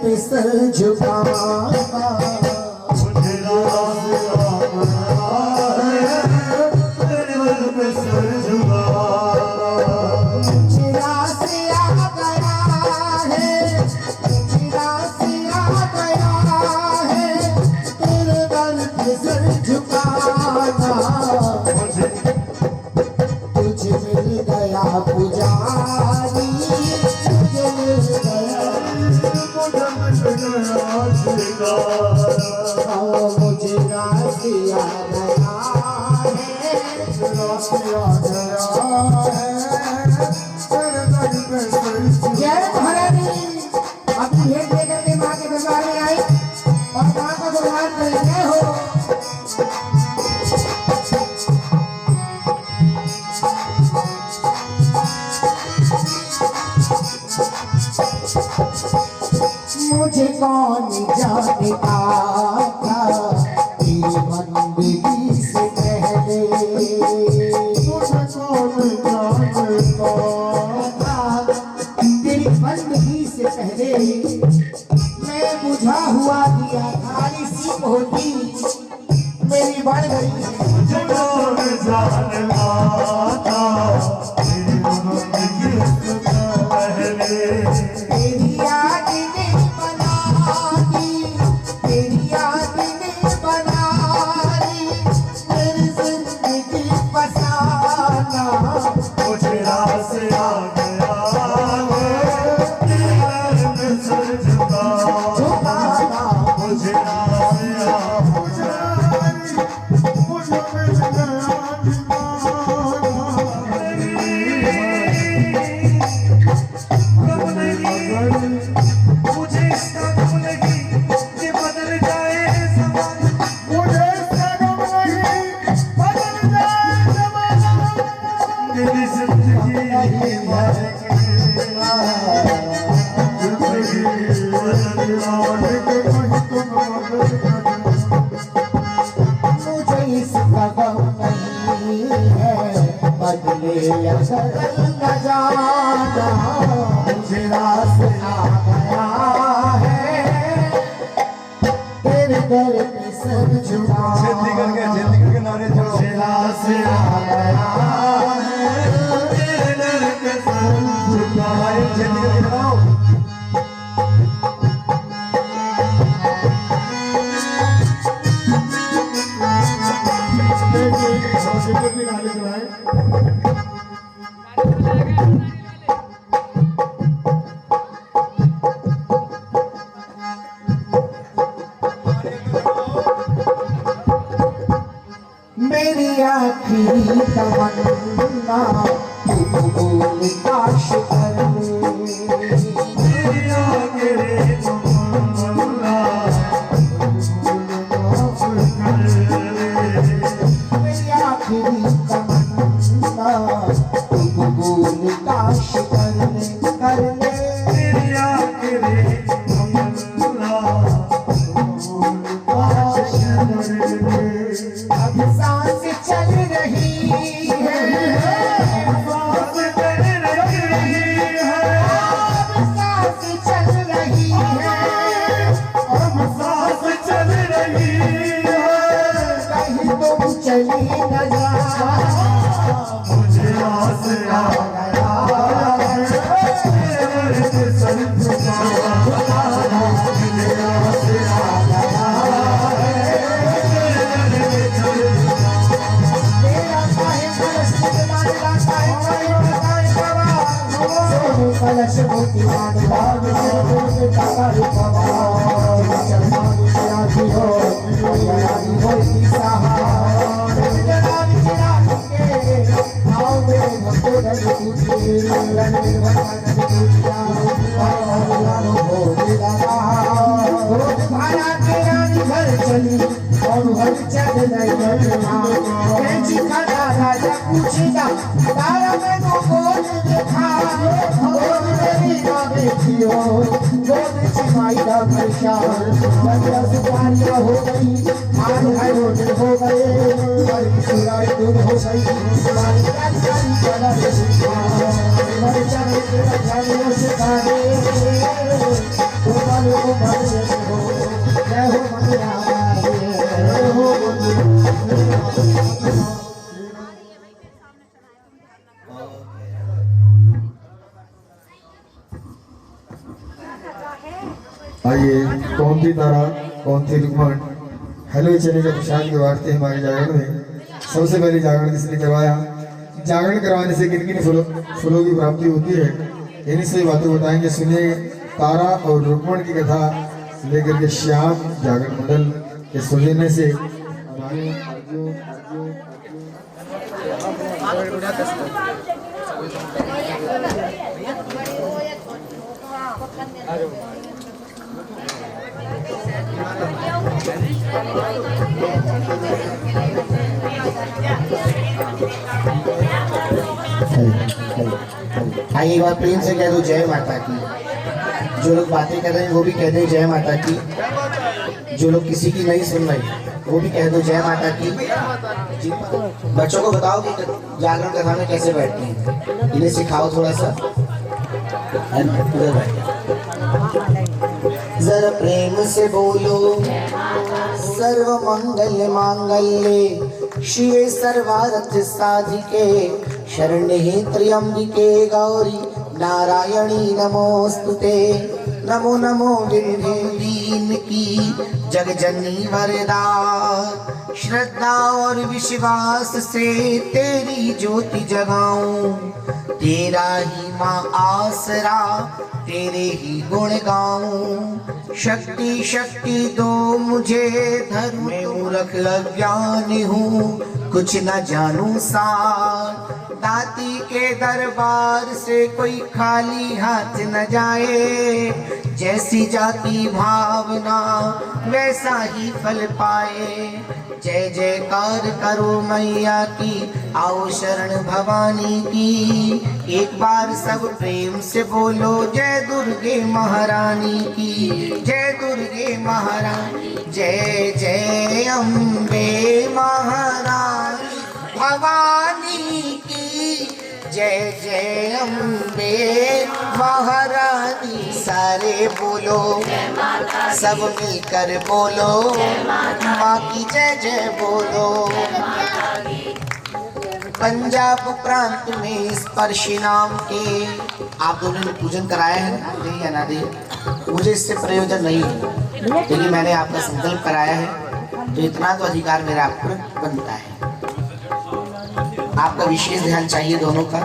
पे सर झुकाना मुझे रास तुझे मिल गया पुजारी, तुझे मिल गया, मुझे रासिया गया है, जय महारानी। अपनी भेंट लेकर के माँ के दरबार में आई और माँ का गुणगान करें। जय हो। मुझे कौन जानता था तेरी बंदगी से पहले, मुझे कौन जानता था तेरी बंदगी से पहले, मैं बुझा हुआ दिया खाली सीप होती मेरी बढ़ गई। मुझे कौन जानता था तेरी बंदगी से पहले, तेरी याद ने बना दी, तेरी याद ने बना दी मेरी जिंदगी फसाना। मुझे रास आ गया तेरे में सर झुकाना, मुझे रास आ मुझे इसका गम लगी कि बदल जाए ज़माना, मुझे इसका गम लगी बदल जाए ज़माना, मेरी जिंदगी भर की जिंदगी बदल जाए मुझे इसका गम नहीं है, बदले अगर न जाना, मुझे रास आ गया है तेरे दर पे सर झुकाना। जल्दी करके नारे जोड़ो। मुझे रास आ गया है तेरे दर पे सर झुकाना, जल्दी करके गाओ। मेरी आखिरी तमन्ना तू बोल काश कर ले, मेरी आखिरी तमन्ना माफ कर ले, मेरी आखिरी तमन्ना तू बोल काश कर ले, कर ले। मेरी आखिरी तमन्ना बोल काश कर ले। अब सांस चल रही है, सांस चल रही है, अब सांस चल रही है, अब सांस चल रही है, कहीं तुम चली न जा, मुझे रास आ गया है तेरे पे सर झुकाना, मुझे रास आ गया है तेरे पे सर तेरा साहिब कलश मानला साहिब कलश मोती मानला मुझे काका रूपवा चलना तेरा भी हो तेरा भी हो साहा तेरा भी तेरा के आओ मेरे भक्तों दल पूछे रंग निर्वाण पूजा हो तेरा रोज भाड़ा तेरा घर चली और हर चढ़ नहीं बेची खाना राजा पूछेगा तारा मैंने कौन देखा, गोद मेरी ना देखियो गोद चिमाई का परेशान, बंदा सुपारियाँ हो गई आज है रोज हो गए और सुराई दूर हो गई तुम्हारी सारी कला से मर जाने के रखाने से खाने आइए, कौन थी तारा, कौन थी रुक्मण। हेलो चले के प्रसाद के वास्ते हमारे जागरण में सबसे पहले जागरण किसने करवाया, जागरण करवाने से किन किन फलों की प्राप्ति होती है, इन्हीं से बातें बताएंगे। सुनिए तारा और रुक्मण की कथा लेकर के श्याम जागरण मंडल के सुनने से हमारे आइए एक बार प्रेम से कह दो जय माता की। जो लोग बातें कर रहे हैं वो भी कह दो जय माता की। जो लोग किसी की नहीं सुन रहे वो भी कह दो जय माता की। बच्चों को बताओ कि जागरण कथा में कैसे बैठते हैं, इन्हें सिखाओ थोड़ा सा। जरा प्रेम से बोलो सर्व मंगल मांगल्ये शिवे सर्वार्थ साधिके शरण्ये त्र्यंबिके गौरी नारायणी नमोस्तुते। नमो नमो विंध्य दीन की जगजननी वरदा, श्रद्धा और विश्वास से तेरी ज्योति जगाऊं। तेरा ही माँ आसरा, तेरे ही गुण गाऊं। शक्ति शक्ति दो मुझे, धर्म में मूर्ख अज्ञानी हूँ, कुछ न जानू सार। दाती के दरबार से कोई खाली हाथ न जाए, जैसी जाती भावना वैसा ही फल पाए। जय जयकार करो मैया की, आओ शरण भवानी की। एक बार सब प्रेम से बोलो जय दुर्गे महारानी की, जय दुर्गे महारानी। जय जय अम्बे महारानी भवानी की, जय जय अम्बे महारानी। सारे बोलो सब मिलकर बोलो, माँ की जय जय बोलो। पंजाब प्रांत में स्पर्शी नाम के आप दोनों ने पूजन कराया है ना, दे या ना दे, मुझे इससे प्रयोजन नहीं है, लेकिन मैंने आपका संकल्प कराया है तो इतना तो अधिकार मेरा आप पर बनता है। आपका विशेष ध्यान चाहिए दोनों का।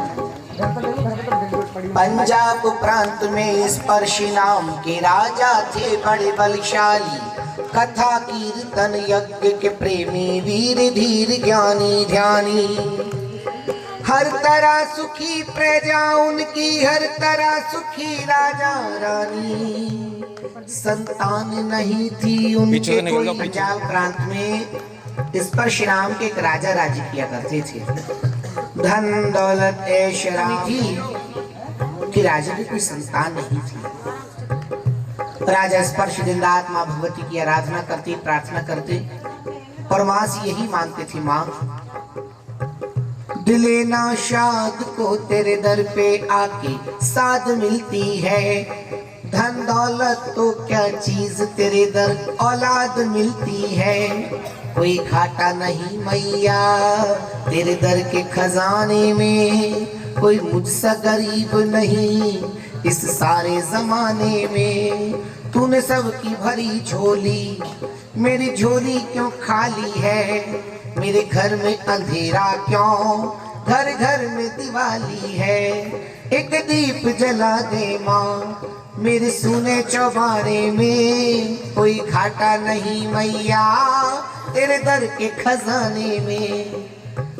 पंजाब प्रांत में स्पर्शी नाम के राजा थे बड़े बलशाली, कथा कीर्तन यज्ञ के प्रेमी, वीर धीर ज्ञानी ध्यानी। हर तरह सुखी प्रजा उनकी, हर तरह सुखी राजा रानी। संतान नहीं थी उनके कोई। पंजाब प्रांत में स्पर्शी नाम के एक राजा राज्य किया करते थे। धन दौलत ऐशरानी थी कि राजा की कोई संतान नहीं थी। राजा स्पर्श दिन रात माँ भगवती की आराधना करते, प्रार्थना करते और माँ से यही मांगते थे, माँ दिले नाशाद को तेरे दर पे आके साध मिलती है। धन दौलत तो क्या चीज तेरे दर औलाद मिलती है। कोई घाटा नहीं मैया तेरे दर के खजाने में, कोई मुझसा गरीब नहीं इस सारे जमाने में। तूने सबकी भरी झोली, मेरी झोली क्यों खाली है। मेरे घर में अंधेरा क्यों, घर घर में दिवाली है। एक दीप जला दे माँ मेरे सूने चौबारे में। कोई घाटा नहीं मैया तेरे दर के खजाने में।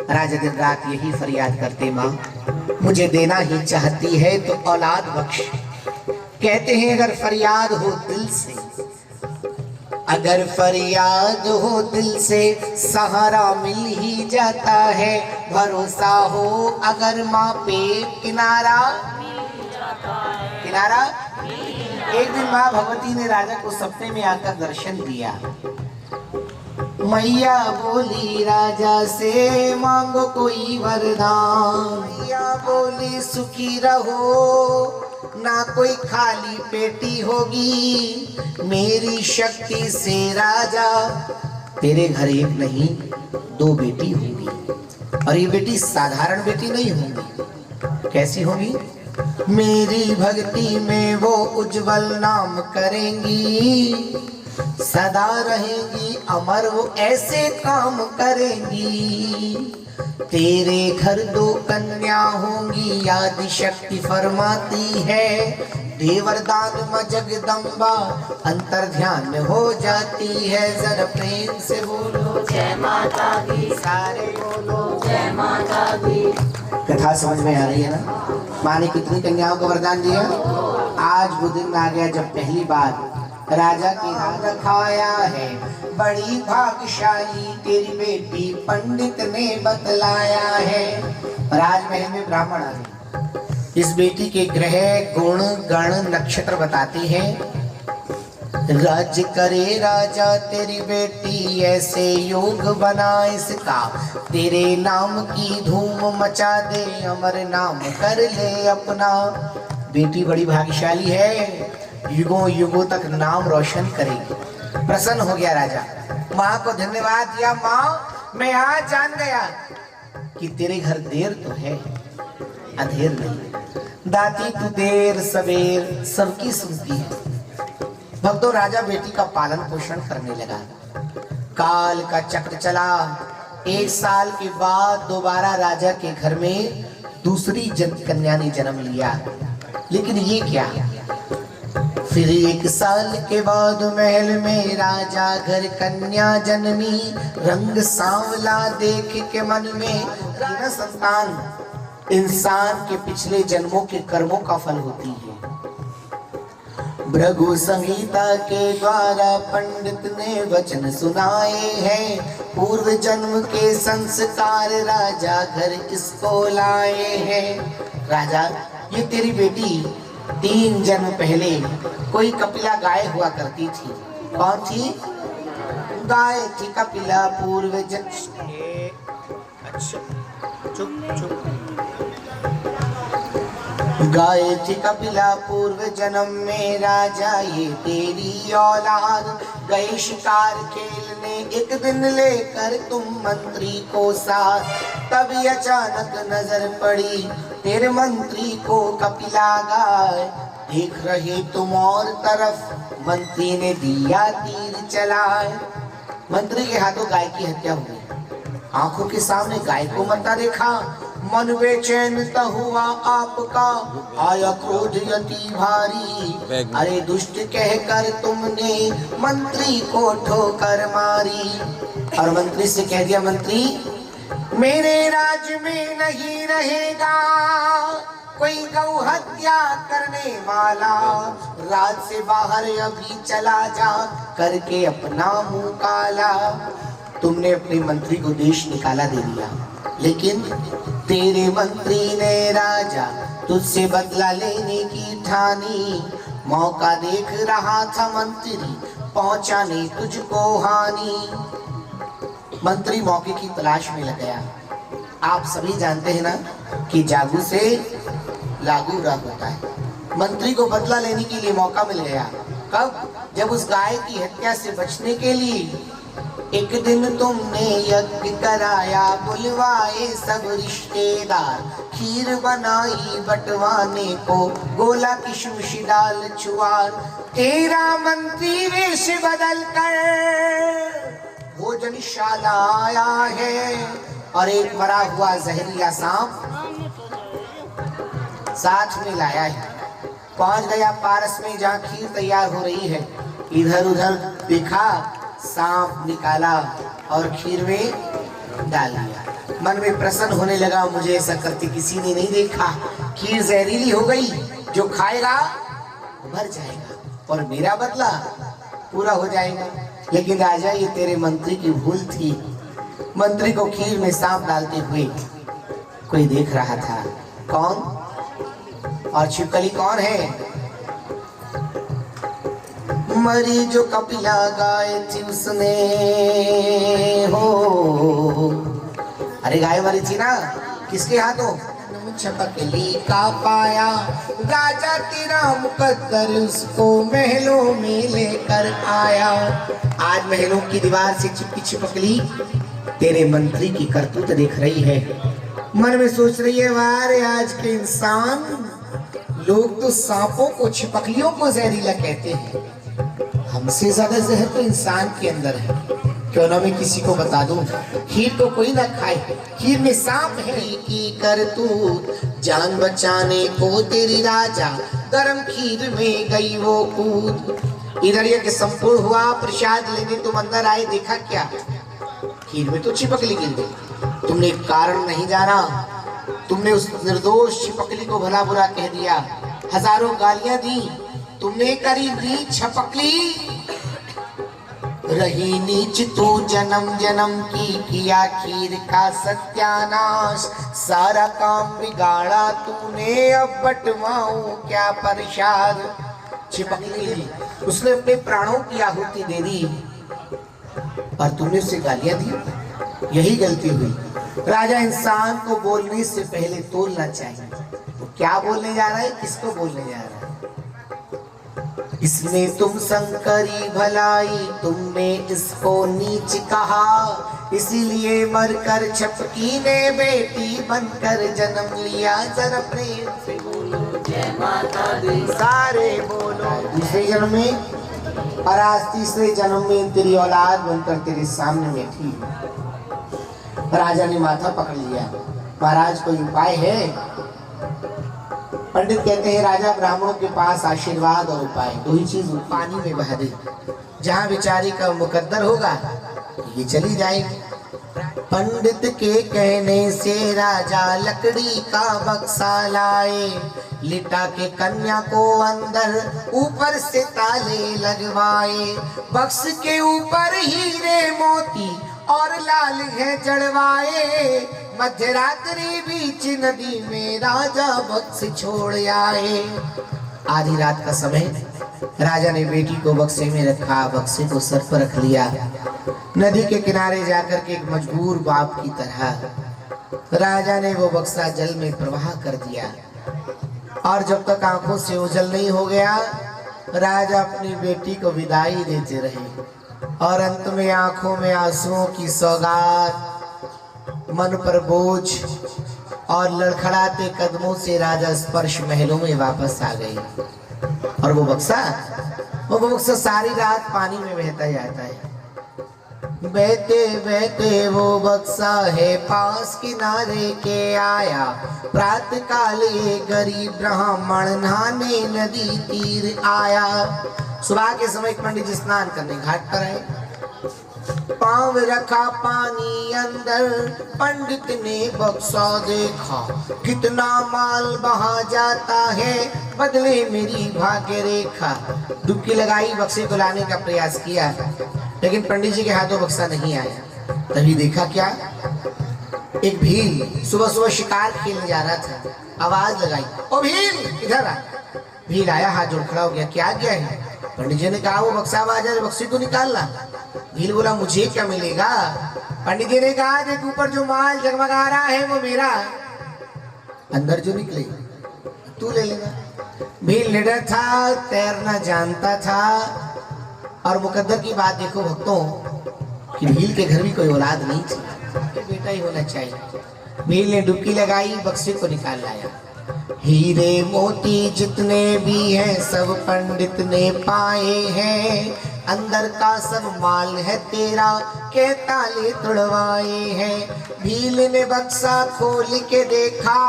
राजा दिन रात यही फरियाद करते, माँ मुझे देना ही चाहती है तो औलाद बख्श। कहते हैं अगर फरियाद हो दिल से, अगर फरियाद हो दिल से सहारा मिल ही जाता है। भरोसा हो अगर माँ पे किनारा, किनारा। एक दिन माँ भगवती ने राजा को सपने में आकर दर्शन दिया। मैया बोली राजा से मांगो कोई वरदान। मैया बोली सुखी रहो ना कोई खाली पेटी होगी। मेरी शक्ति से राजा तेरे घर एक नहीं दो बेटी होगी, और ये बेटी साधारण बेटी नहीं होगी। कैसी होगी? मेरी भक्ति में वो उज्जवल नाम करेंगी, सदा रहेंगी अमर वो ऐसे काम करेंगी। तेरे घर 2 कन्या होंगी आदि शक्ति फरमाती है, देवरदान में जगदम्बा अंतर ध्यान हो जाती है। जरा प्रेम से बोलो जय माता दी, सारे बोलो जय माता दी। कथा समझ में आ रही है ना? माँ ने कितनी कन्याओं को वरदान दिया? आज वो दिन आ गया जब पहली बार राजा के हाथ रखाया है। बड़ी भाग्यशाली तेरी बेटी पंडित ने बतलाया है। राजमहल में ब्राह्मण आ गए। इस बेटी के ग्रह गुण गण नक्षत्र बताते हैं। राज्य करे राजा तेरी बेटी ऐसे योग बना इसका, तेरे नाम की धूम मचा दे अमर नाम कर ले अपना। बेटी बड़ी भाग्यशाली है, युगों युगों तक नाम रोशन करेगी। प्रसन्न हो गया राजा, माँ को धन्यवाद दिया। माँ मैं आज जान गया कि तेरे घर देर तो है अंधेर नहीं। दाती तू देर सवेर सबकी सुनती है। भक्तों राजा बेटी का पालन पोषण करने लगा। काल का चक्र चला। 1 साल के बाद दोबारा राजा के घर में दूसरी कन्या ने जन्म लिया। लेकिन ये क्या, फिर 1 साल के बाद महल में राजा घर कन्या जन्मी। रंग सांवला देख के मन में न संतान इंसान के पिछले जन्मों के कर्मों का फल होती है। भृगु संहिता के द्वारा पंडित ने वचन सुनाए हैं। पूर्व जन्म के संस्कार राजा घर इसको लाए हैं। राजा ये तेरी बेटी 3 जन्म पहले कोई कपिला गाय हुआ करती थी। कौन थी? गाय थी कपिला पूर्व जन्म। अच्छा चुप गाय थी कपिला पूर्व जन्म में राजा ये तेरी औलाद। गए शिकार खेलने एक दिन लेकर तुम मंत्री को साथ, तभी अचानक नजर पड़ी तेरे मंत्री को कपिला गाय। देख रहे तुम और तरफ मंत्री ने दिया तीर चलाए। मंत्री के हाथों गाय की हत्या हुई। आंखों के सामने गाय को मरता देखा, मन बेचैन सा हुआ आपका, आया क्रोध यति भारी। अरे दुष्ट कहकर तुमने मंत्री को ठोकर मारी। और मंत्री से कह दिया, मंत्री मेरे राज्य में नहीं रहेगा कोई गौ हत्या करने वाला। राज से बाहर अभी चला जा करके अपना मुंह काला। तुमने अपने मंत्री को देश निकाला दे दिया, लेकिन तेरे मंत्री ने राजा तुझसे बदला लेने की ठानी। मौका देख रहा था मंत्री पहुंचाने तुझको हानि। मंत्री मौके की तलाश में लग गया। आप सभी जानते हैं ना कि जागू से लागू रह होता है। मंत्री को बदला लेने के लिए मौका मिल गया। कब? जब उस गाय की हत्या से बचने के लिए एक दिन तुमने यज्ञ कराया, बुलवाए सब रिश्तेदार, खीर बनाई बंटवाने को, गोला किशमिश डाल छुआर। तेरा मंत्री वेश बदल कर भोजनशाला आया है और एक मरा हुआ जहरीला सांप साथ में लाया है। पहुंच गया पारस में जहाँ खीर तैयार हो रही है। इधर उधर देखा, सांप निकाला और खीर में डाल दिया। मन में प्रसन्न होने लगा, मुझे ऐसा करते किसी ने नहीं देखा। खीर जहरीली हो गई, जो खाएगा मर जाएगा और मेरा बदला पूरा हो जाएगा। लेकिन राजा ये तेरे मंत्री की भूल थी। मंत्री को खीर में सांप डालते हुए कोई देख रहा था। कौन? और छिपकली कौन है? मरी जो कपिला गाय थी उसने हो। अरे गाय मरी थी ना, किसके हाथों? छपकली का पाया राजा तेरा मुकद्दर उसको महलों में लेकर आया। आज महलों की दीवार से चिपकी छिपकली तेरे मंत्री की करतूत देख रही है। मन में सोच रही है, वारे आज के इंसान लोग तो सांपों को, छिपकलियों को जहरीला कहते हैं, हमसे ज्यादा जहर तो इंसान के अंदर है। क्यों ना मैं किसी को बता दूं, खीर को कोई ना खाए, खीर में सांप है। की कर तू जान बचाने को तेरी राजा, गरम खीर में गई वो कूद। इधर ये कि संपूर्ण हुआ, प्रसाद लेने तुम अंदर आए, देखा क्या, खीर में तो चिपकली गिर गई। तुमने कारण नहीं जाना, तुमने उस निर्दोष छिपकली को भला बुरा कह दिया, हजारों गालियां दी, तुमने करी दी छपकली। रही नीच तू जन्म जन्म की, किया खीर का सत्यानाश, सारा काम बिगाड़ा तूने, अब बटवाऊं क्या प्रसाद। छिपकली उसने अपने प्राणों की आहुति दे दी और तुमने उसे गालियां दी, यही गलती हुई। राजा इंसान को बोलने से पहले तोलना चाहिए, वो क्या बोलने जा रहा है, किसको बोलने जा रहा है। इसमें तुम शंकरी भलाई, तुमने इसको नीच कहा, इसीलिए मरकर छपकी ने बेटी बनकर जन्म लिया। जरा प्रेम से बोलो जय माता दी। सारे बोलो। दूसरे जन्म में और आज तीसरे जन्म में तेरी औलाद बनकर तेरे सामने बैठी। राजा ने माथा पकड़ लिया, महाराज कोई उपाय है। पंडित कहते हैं राजा ब्राह्मणों के पास आशीर्वाद और उपाय, दो ही चीज पानी में बहा दे, जहां बेचारी का मुकद्दर होगा ये चली जाएगी। पंडित के कहने से राजा लकड़ी का बक्सा लाए, लिटा के कन्या को अंदर ऊपर से ताले लगवाए। बक्स के ऊपर हीरे मोती और लाल है जड़वाए, मध्य रात्रि बीच नदी में राजा बक्स छोड़ आए। आधी रात का समय, राजा ने बेटी को बक्से में रखा, बक्से को सर पर रख लिया, नदी के किनारे जाकर के एक मजबूर बाप की तरह राजा ने वो बक्सा जल में प्रवाह कर दिया। और जब तक आंखों से ओझल नहीं हो गया, राजा अपनी बेटी को विदाई देते रहे। और अंत में आंखों में आंसुओं की सौगात, मन पर बोझ और लड़खड़ाते कदमों से राजा स्पर्श महलों में वापस आ गए। और वो बक्सा सारी रात पानी में बहता जाता है। बहते बहते वो बक्सा है पास किनारे के आया, प्रातः काले गरीब ब्राह्मण नहाने नदी तीर आया। सुबह के समय पंडित जी स्नान करने घाट पर आए, पांव रखा पानी अंदर, पंडित ने बक्सा देखा, कितना माल बहा जाता है, बदले मेरी भाग्य रेखा। डुबकी लगाई, बक्से को लाने का प्रयास किया, लेकिन पंडित जी के हाथों बक्सा नहीं आया। तभी देखा क्या, एक भील सुबह सुबह शिकार खेलने जा रहा था, आवाज लगाई, ओ भील इधर आ। भील आया, हाथ जोड़ खड़ा हो गया, क्या गया है। पंडित जी ने कहा वो बक्सा आवाज है, बक्से को निकालना। भील बोला मुझे क्या मिलेगा। पंडित जी ने कहा देख ऊपर जो माल जगमगा रहा है वो मेरा, अंदर जो निकले तू ले लेगा। भील निडर था, तैरना जानता था। और मुकद्दर की बात देखो भक्तों कि भील के घर भी कोई औलाद नहीं थी, बेटा ही होना चाहिए। भील ने डुबकी लगाई, बक्से को निकाल लाया। हीरे मोती जितने भी हैं सब पंडित ने पाए हैं, अंदर का सब माल है तेरा के ताले तुड़वाए हैं। भील ने बक्सा खोल के देखा,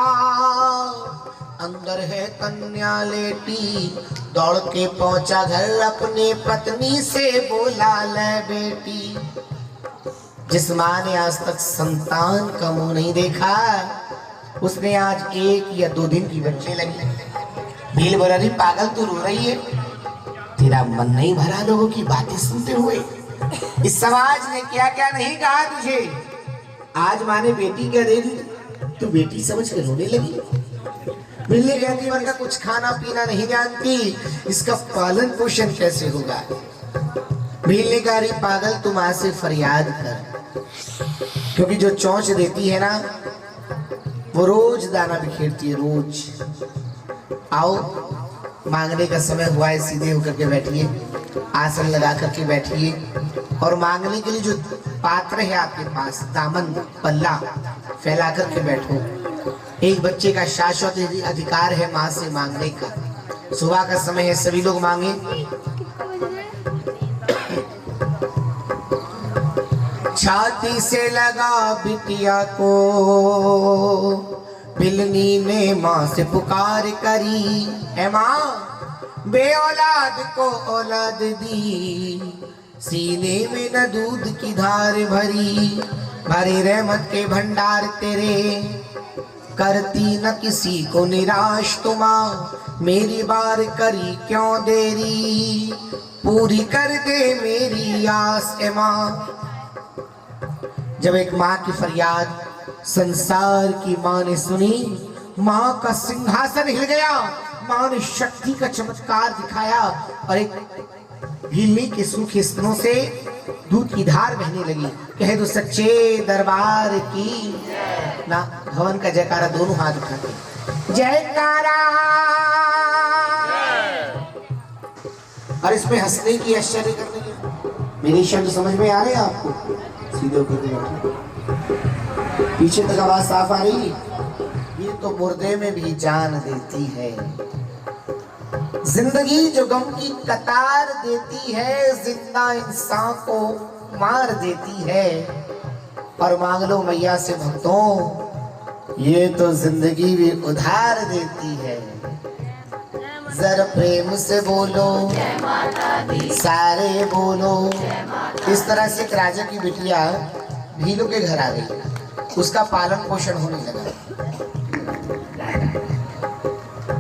अंदर है कन्या लेटी, दौड़ के पहुंचा घर, अपने पत्नी से बोला ले बेटी। जिस माँ ने आज तक संतान का मुंह नहीं देखा, उसने आज 1 या 2 दिन की बच्चे लगी। भील बोला रही पागल तू रो रही है, तेरा मन नहीं भरा लोगों की बातें सुनते हुए। इस समाज ने क्या क्या नहीं कहा तुझे, आज माँ ने बेटी क्या दे दी, तू बेटी समझ के रोने लगी। बिल्ली कहती मन का कुछ खाना पीना नहीं जानती, इसका पालन पोषण कैसे होगा। भील ने कहा रही पागल तू माँ से फरियाद कर, क्योंकि जो चोंच देती है ना वो रोज दाना बिखेरती है, रोज। आओ मांगने का समय हुआ है, सीधे होकर के बैठिए, आसन लगा करके बैठिए, और मांगने के लिए जो पात्र है आपके पास, दामन पल्ला फैला करके बैठो। एक बच्चे का शाश्वत अधिकार है माँ से मांगने का। सुबह का समय है, सभी लोग मांगे। छाती से लगा बिटिया को, बिलनी ने माँ से पुकार करी, है माँ बे औलाद को औलाद दी, सीने में न दूध की धार भरी, भरे रहमत के भंडार तेरे, करती न किसी को निराश तुम, मेरी बार करी क्यों देरी, पूरी कर दे मेरी आस ए माँ। जब एक माँ की फरियाद संसार की माँ ने सुनी, माँ का सिंहासन हिल गया, माँ ने शक्ति का चमत्कार दिखाया और एक भीलनी के सूखे स्तनों से दूध की धार बहने लगी। कह दो सच्चे दरबार की ना, भवन का जयकारा दोनों हाथ उठाते जयकारा। और इसमें हंसने की, आश्चर्य करने की, मेरे शब्द समझ में आ रहे हैं आपको? सीधे होकर बैठो, पीछे तक आवाज साफ आ रही। ये तो मुर्दे में भी जान देती है, जिंदगी जो गम की कतार देती है, जिंदा इंसान को मार देती है। और मांग लो मैया से भक्तों, ये तो जिंदगी भी उधार देती है। जरा प्रेम से बोलो, सारे बोलो। इस तरह से एक राजा की बिटिया भीलों के घर आ गई, उसका पालन पोषण होने लगा।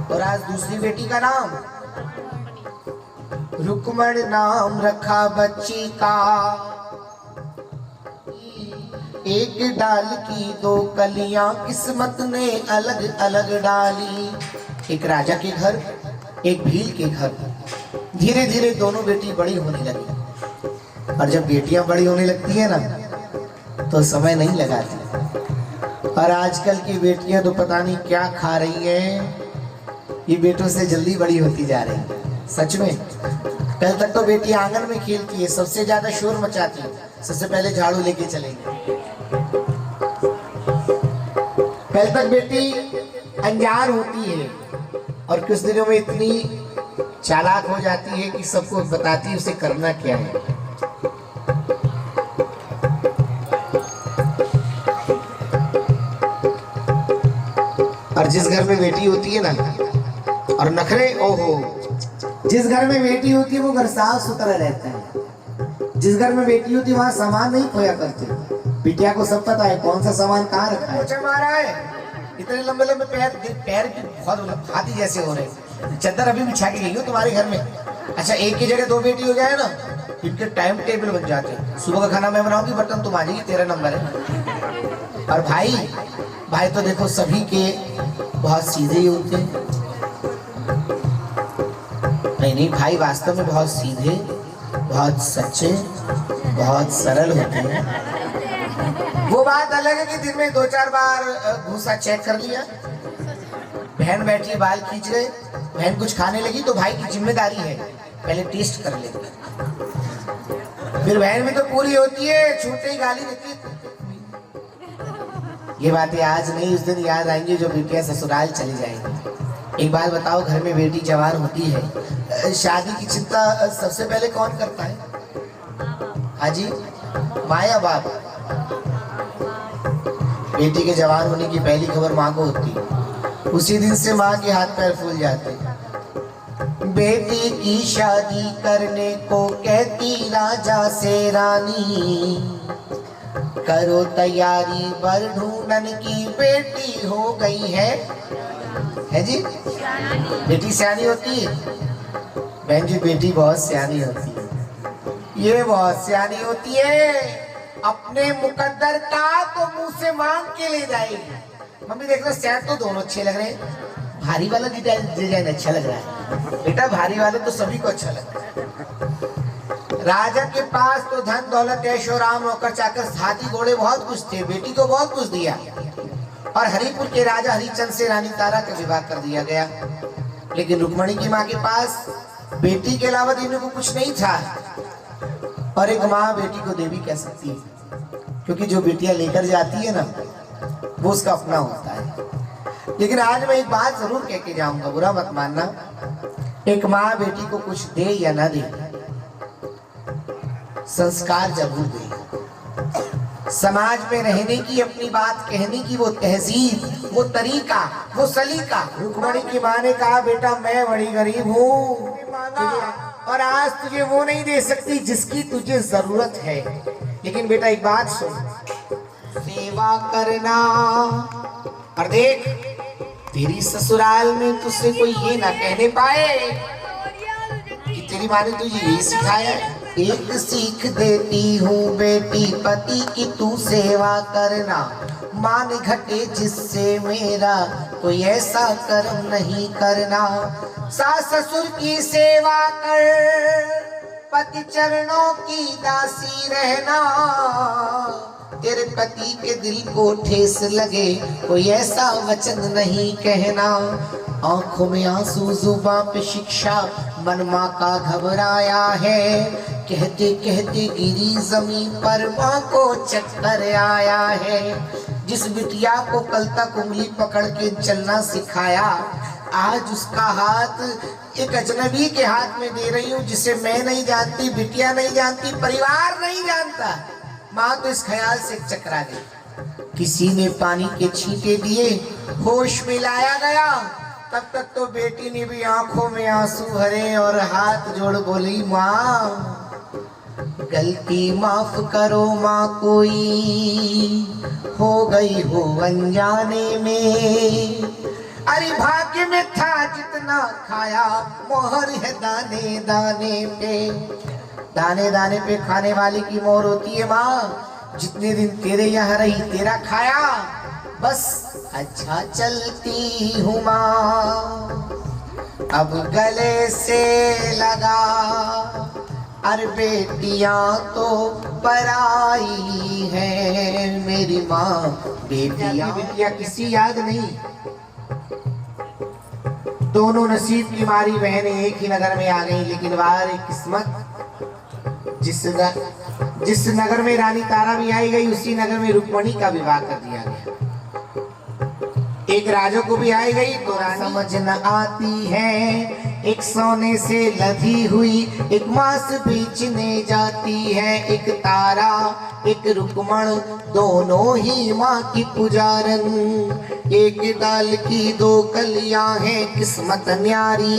और आज दूसरी बेटी का नाम रुक्मण नाम रखा बच्ची का। एक डाल की दो कलियां किस्मत ने अलग अलग डाली। एक राजा के घर, एक भील के घर। धीरे धीरे दोनों बेटी बड़ी होने लगी। और जब बेटियां बड़ी होने लगती है ना, तो समय नहीं लगाती। और आजकल की बेटियां तो पता नहीं क्या खा रही हैं, ये बेटों से जल्दी बड़ी होती जा रही है। सच में कल तक तो बेटी आंगन में खेलती है, सबसे ज्यादा शोर मचाती है, सबसे पहले झाड़ू लेके चलेगी। कल तक बेटी अंजार होती है और कुछ दिनों में इतनी चालाक हो जाती है कि सबको बताती है उसे करना क्या है। और जिस घर में बेटी होती है ना, और नखरे, ओहो, जिस घर में बेटी होती है वो घर साफ सुथरा रहता है। जिस घर में बेटी होती है वहाँ सामान नहीं खोया करते। बिटिया को सब पता है कौन सा सामान कहाँ रखा है। अच्छा मारा है, इतने लंबे लंबे पैर की बहुत हाथी जैसे हो रहे। चद्दर अभी बिछा के गई हो तुम्हारे घर में। अच्छा एक की जगह दो बेटी हो जाए ना, इनके टाइम टेबल बन जाते हैं। सुबह का खाना मैं बनाऊंगी, बर्तन तुम मांजेगी, तेरा नंबर है। और भाई तो देखो सभी के बहुत सीधे ही होते हैं। नहीं, भाई वास्तव में बहुत सीधे, बहुत सच्चे, बहुत सरल होते हैं। वो बात अलग है कि दिन में 2-4 बार भूसा चेक कर लिया, बहन बैठी बाल खींच रहे, बहन कुछ खाने लगी तो भाई की जिम्मेदारी है पहले टेस्ट कर ले। फिर बहन भी तो पूरी होती है, छूटे ही गाली देती है। ये बातें आज नहीं, उस दिन याद आएंगे जो बेटियां ससुराल चली जाएंगी। एक बात बताओ, घर में बेटी जवान होती है, शादी की चिंता सबसे पहले कौन करता है? हाजी, माँ या बाप? बेटी के जवान होने की पहली खबर माँ को होती है। उसी दिन से माँ के हाथ पैर फूल जाते हैं। बेटी की शादी करने को कहती राजा से रानी, करो तैयारी वर ढूंढन की, बेटी हो गई है जी। बेटी सियानी होती है बहन जी, बेटी बहुत सियानी होती है। ये बहुत सियानी होती है, अपने मुकद्दर का तो मुंह से मांग के ले जाएगी। मम्मी देख लो, सेट तो दोनों अच्छे लग रहे हैं, भारी वाला डिजाइन अच्छा लग रहा है। बेटा भारी वाले तो सभी को अच्छा लग रहा है। राजा के पास तो धन दौलत ऐशो आराम, नौकर चाकर, हाथी घोड़े बहुत कुछ थे। बेटी को बहुत कुछ दिया और हरिपुर के राजा हरिचंद से रानी तारा का विवाह कर दिया गया। लेकिन रुक्मणी की माँ के पास बेटी के अलावा देने को कुछ नहीं था। और एक माँ बेटी को देवी कह सकती है, क्योंकि जो बेटियां लेकर जाती है ना, वो उसका अपना होता है। लेकिन आज मैं एक बात जरूर कह के जाऊंगा, बुरा मत मानना। एक माँ बेटी को कुछ दे या ना दे, संस्कार जरूर दे। समाज में रहने की, अपनी बात कहने की वो तहजीब, वो तरीका, वो सलीका। रुक्मणी की माँ ने कहा बेटा मैं बड़ी गरीब हूँ और आज तुझे वो नहीं दे सकती जिसकी तुझे जरूरत है, लेकिन बेटा एक बात सुन, सेवा करना। और देख तेरी ससुराल में तुझसे कोई ये ना कहने पाए कि तेरी माँ ने तुझे ये सिखाया है। एक सीख देती हूँ बेटी पति की तू सेवा करना, मान घटे जिससे मेरा कोई ऐसा कर्म नहीं करना। सास ससुर की सेवा कर, पति चरणों की दासी रहना, तेरे पति के दिल को ठेस लगे कोई ऐसा वचन नहीं कहना। आंखों में आंसू, जुबां पे शिक्षा, मन माँ का घबराया है, कहते कहते गिरी जमीन पर माँ को चक्कर आया है। जिस बिटिया को कल तक उंगली पकड़ के चलना सिखाया, आज उसका हाथ एक अजनबी के हाथ में दे रही हूँ जिसे मैं नहीं जानती, बिटिया नहीं जानती, परिवार नहीं जानता। माँ तो इस ख्याल से चकरा गई। किसी ने पानी के छींटे दिए, होश में लाया गया, तब तक तो बेटी ने भी आंखों में आंसू भरे और हाथ जोड़ बोली माँ गलती माफ करो माँ, कोई हो गई हो अनजाने में। अरे भाग्य में था जितना खाया, मोहर है दाने दाने पे। दाने दाने पे खाने वाले की मोहर होती है माँ। जितने दिन तेरे यहाँ रही तेरा खाया, बस अच्छा चलती हूँ माँ। अब गले से लगा, अरे बेटियां तो पराई है मेरी माँ, बेटियां किसी याद नहीं। दोनों नसीब की मारी बहनें एक ही नगर में आ गई, लेकिन वार किस्मत, जिस नगर में रानी तारा भी आई गई उसी नगर में रुक्मणी का विवाह कर दिया गया। एक राजा को भी आई गई तो समझ न आती है, एक सोने से लदी हुई एक मांस बेचने जाती है। एक तारा एक रुक्मण दोनों ही माँ की पुजारन, एक डाल की दो कलियां हैं किस्मत न्यारी।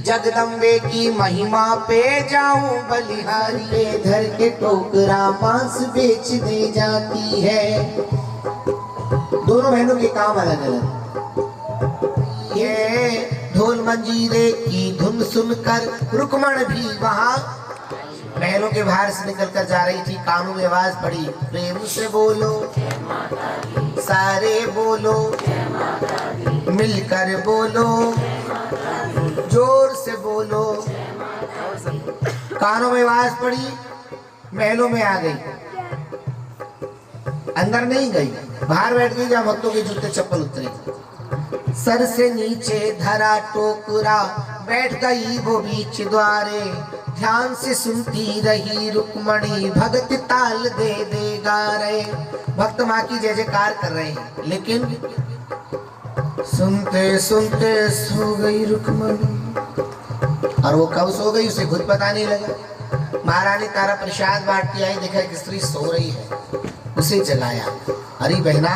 जगदम्बे की महिमा पे जाऊं बलिहारी, धर के टोकरा मांस बेचने जाती है। दोनों बहनों के काम अलग अलग। ये ढोल मंजीरे की धुन सुनकर रुक्मण भी वहां महलों के बाहर से निकलकर जा रही थी। कानों में आवाज पड़ी, प्रेम से बोलो सारे बोलो, मिलकर बोलो, जोर से बोलो। कानों में आवाज पड़ी, महलों में आ गई, अंदर नहीं गई, बाहर बैठ गई जहाँ भक्तों के जूते चप्पल उतरे। सर से नीचे धरा टोकरा, बैठ गई वो बीच द्वारे। ध्यान से सुनती रही रुक्मणी, भगत ताल दे दे गा रहे। भक्त माँ की जय जयकार कर रहे हैं, लेकिन सुनते सुनते सो गई रुक्मणी। और वो कब सो गई उसे खुद पता नहीं लगा। महारानी तारा प्रसाद बांटती आई, देखा एक स्त्री सो रही है, उसे जगाया। अरे बहना,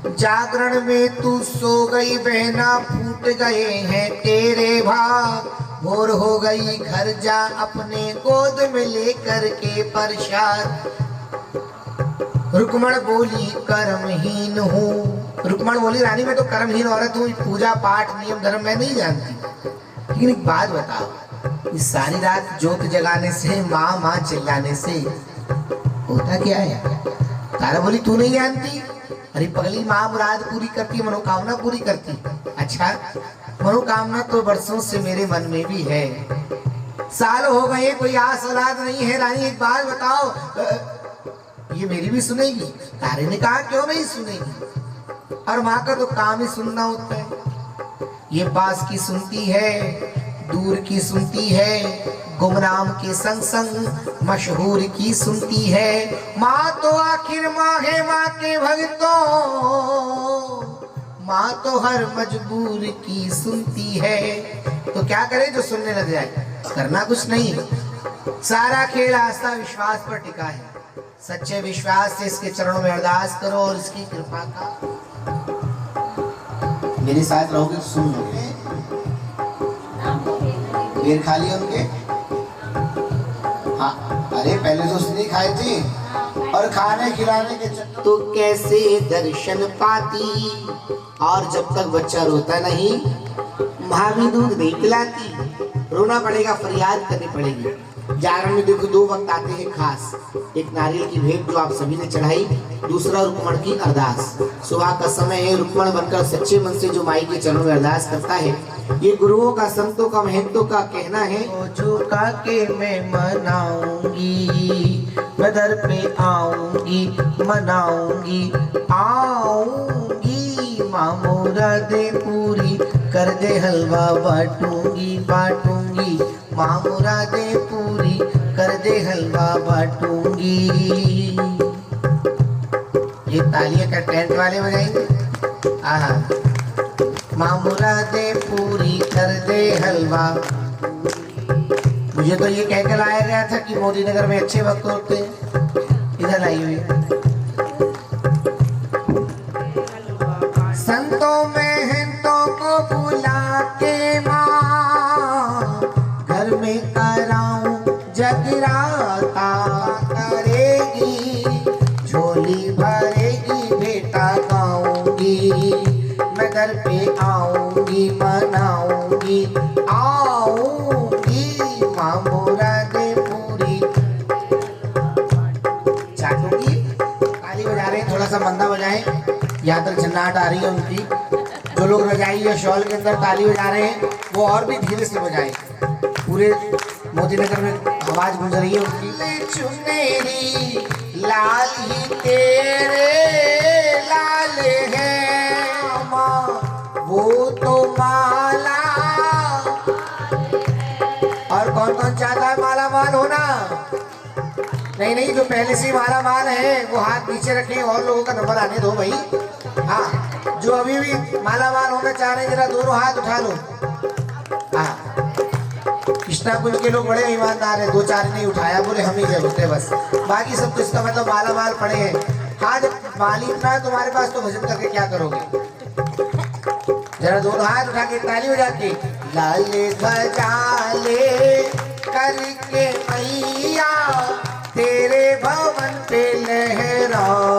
जागरण में तू सो गई बहना, फूट गए हैं तेरे भाग। भोर हो गई, घर जा अपने गोद में लेकर के प्रसाद। रुक्मण बोली कर्महीन हूँ। रुक्मण बोली रानी मैं तो कर्महीन औरत हूँ, पूजा पाठ नियम धर्म मैं नहीं जानती। लेकिन एक बात बताओ, इस सारी रात जोत जगाने से, माँ माँ चिल्लाने से होता क्या है? तारा बोली तू नहीं जानती? अरे पगली, माँ मुराद पूरी करती, मनोकामना पूरी करती। अच्छा, मनोकामना तो बरसों से मेरे मन में भी है, साल हो गए कोई आस औलाद नहीं है। रानी एक बात बताओ, ये मेरी भी सुनेगी? तारे ने कहा क्यों नहीं सुनेगी, और माँ का तो काम ही सुनना होता है। ये पास की सुनती है, दूर की सुनती है, गुमनाम के संग संग मशहूर की सुनती है। माँ तो आखिर माँ है, माँ के भक्तों, माँ तो हर मजबूर की सुनती है। तो क्या करे जो सुनने लग जाए, करना कुछ नहीं। सारा खेल आस्था विश्वास पर टिका है। सच्चे विश्वास से इसके चरणों में अरदास करो और इसकी कृपा का मेरे साथ रहोगे तो सुन लोगे। बेर खा लिए उनके? हाँ, अरे पहले तो उसने खाए थे और खाने खिलाने के तो कैसे दर्शन पाती। और जब तक बच्चा रोता नहीं, भाभी दूध नहीं पिलाती, रोना पड़ेगा, फरियाद करनी पड़ेगी। जागरण में देखो 2 वक्त आते हैं खास, एक नारियल की भेंट जो आप सभी ने चढ़ाई, दूसरा रुक्मण की अरदास। सुबह का समय है, रुक्मण बनकर सच्चे मन से जो माई के चरणों में अरदास करता है, ये गुरुओं का, संतों का, महंतों का कहना है। झुका के मैं मनाऊंगी, मैं दर पे आऊंगी, मनाऊंगी, आऊंगी, माँ मुरादे पूरी कर दे, हलवा बांटूंगी, बांटूंगी, माँ मुरादे पूरी कर दे, हलवा बांटूंगी। ये तालियां का टेंट वाले बजाएंगे। माँ मुरादे पूरी कर दे, हलवा। मुझे तो ये कहकर लाया गया था कि मोदी नगर में अच्छे वक्त होते हैं, इधर लाई हुई। संतों महंतों को बुला के माँ घर में कराऊं जगराता करेगी, झोली भरेगी, बेटा गाऊंगी, मैं दर पे आऊंगी, मनाऊंगी, आऊंगी, माँ मुरादे पूरी चाटूंगी। ताली बजा रहे हैं, थोड़ा सा मंदा बजाएं, यहाँ तक झन्नाट आ रही है उनकी। जो लोग रजाई या शॉल के अंदर ताली बजा रहे हैं वो और भी धीरे से बजाएं। पूरे मोदी नगर में आवाज गूंज रही है उनकी। चुनेरी लाल ही तेरे लाल है माँ, वो तो माला। और कौन कौन चाहता है माला माल होना? नहीं, जो पहले से माला माल है वो हाथ नीचे रखें, और लोगों का नंबर आने दो भाई। हाँ, जो अभी भी माला माल होना चाह रहे हैं जरा दोनों हाथ उठा लो। हाँ, कृष्णा कुंज के लोग बड़े ईमानदार हैं, 2-4 नहीं उठाया, बोले हम ही जब होते बस, बाकी सब तो इसका मतलब माला माल पड़े हैं। हाँ, जब माली इतना है तुम्हारे पास तो भजन करके क्या करोगे? जरा दोनों हाथ उठा के ताली बजा के लाल ध्वजाले करके मैया तेरे भवन पे लहराऊंगी,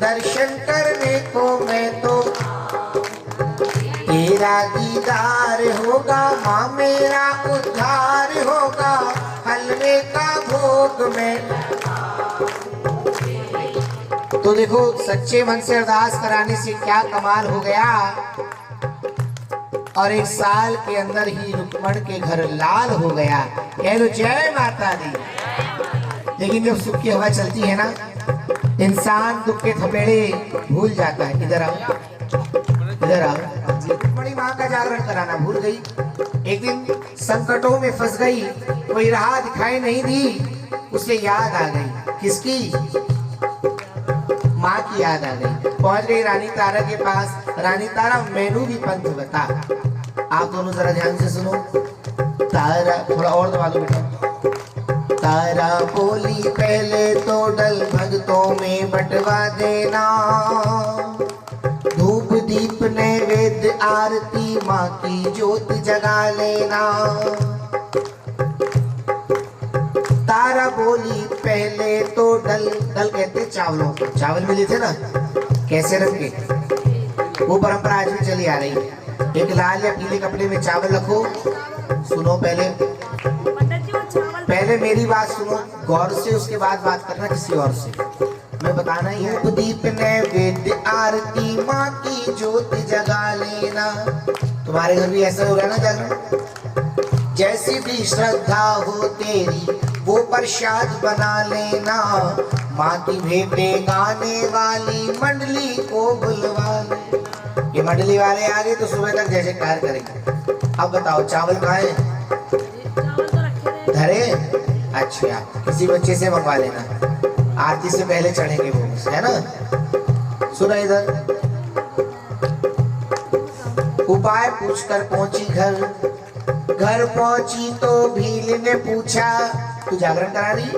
दर्शन करने को मैं तो तेरा दीदार होगा, माँ मेरा उद्धार होगा, हलवे का भोग में। तो देखो सच्चे मन से अरदास कराने से क्या कमाल हो गया, और 1 साल के अंदर ही रुक्मण के घर लाल हो गया। कह लो जय माता दी। लेकिन जब सुख की हवा चलती है ना, इंसान दुख के थपेड़े भूल जाता है। इधर आओ, इधर आओ। रुक्मणी माँ का जागरण कराना भूल गई। एक दिन संकटों में फंस गई, कोई राह दिखाई नहीं दी, उसे याद आ गई। किसकी? माँ की याद आ गई। पहुंच गई रानी तारा के पास। रानी तारा, मैनू भी पंथ बता। आप दोनों जरा ध्यान से सुनो। तारा, थोड़ा और दबा दो बेटा। तारा बोली पहले तो डल भक्तों में बंटवा देना, धूप दीप नैवेद्य आरती माँ की ज्योत जगा लेना। तारा बोली पहले तो डल कहते चावलों को, चावल मिले थे ना कैसे रख के, वो परंपरा आज भी चली आ रही है। एक लाल या पीले कपड़े में चावल रखो। सुनो, पहले मेरी बात सुनो गौर से, उसके बाद बात करना किसी और से। मैं बताना ही है। दीप नैवेद्य आरती माँ की ज्योत जगा लेना। तुम्हारे घर भी ऐसा हो रहा है ना जागरण? जैसी भी श्रद्धा हो तेरी वो प्रसाद बना लेना। माँ की भेंटे गाने वाली मंडली को बुलवा ले। ये मंडली वाले आ गए तो सुबह तक जैसे कार करेंगे। अब बताओ चावल कहाँ है? धरे? अच्छा, किसी बच्चे से मंगवा लेना, आरती से पहले चढ़ेंगे वो, है ना। सुना इधर। उपाय पूछकर पहुंची घर, घर पहुंची तो भील ने पूछा तू जागरण करा रही?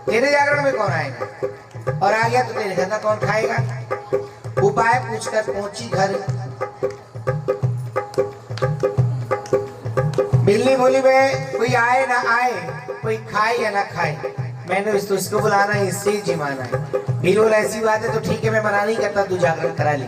तेरे जागरण में कौन आएगा, और आ गया तो तेरे घर का कौन खाएगा? उपाय पूछकर पहुंची घर, बिल्ली बोली मैं कोई आए ना आए, कोई खाए या ना खाए, मैंने इसको बुलाना है, इससे ही जिमाना है। भील बोला ऐसी बात है तो ठीक है, मैं मना नहीं करता, तू जागरण करा ले।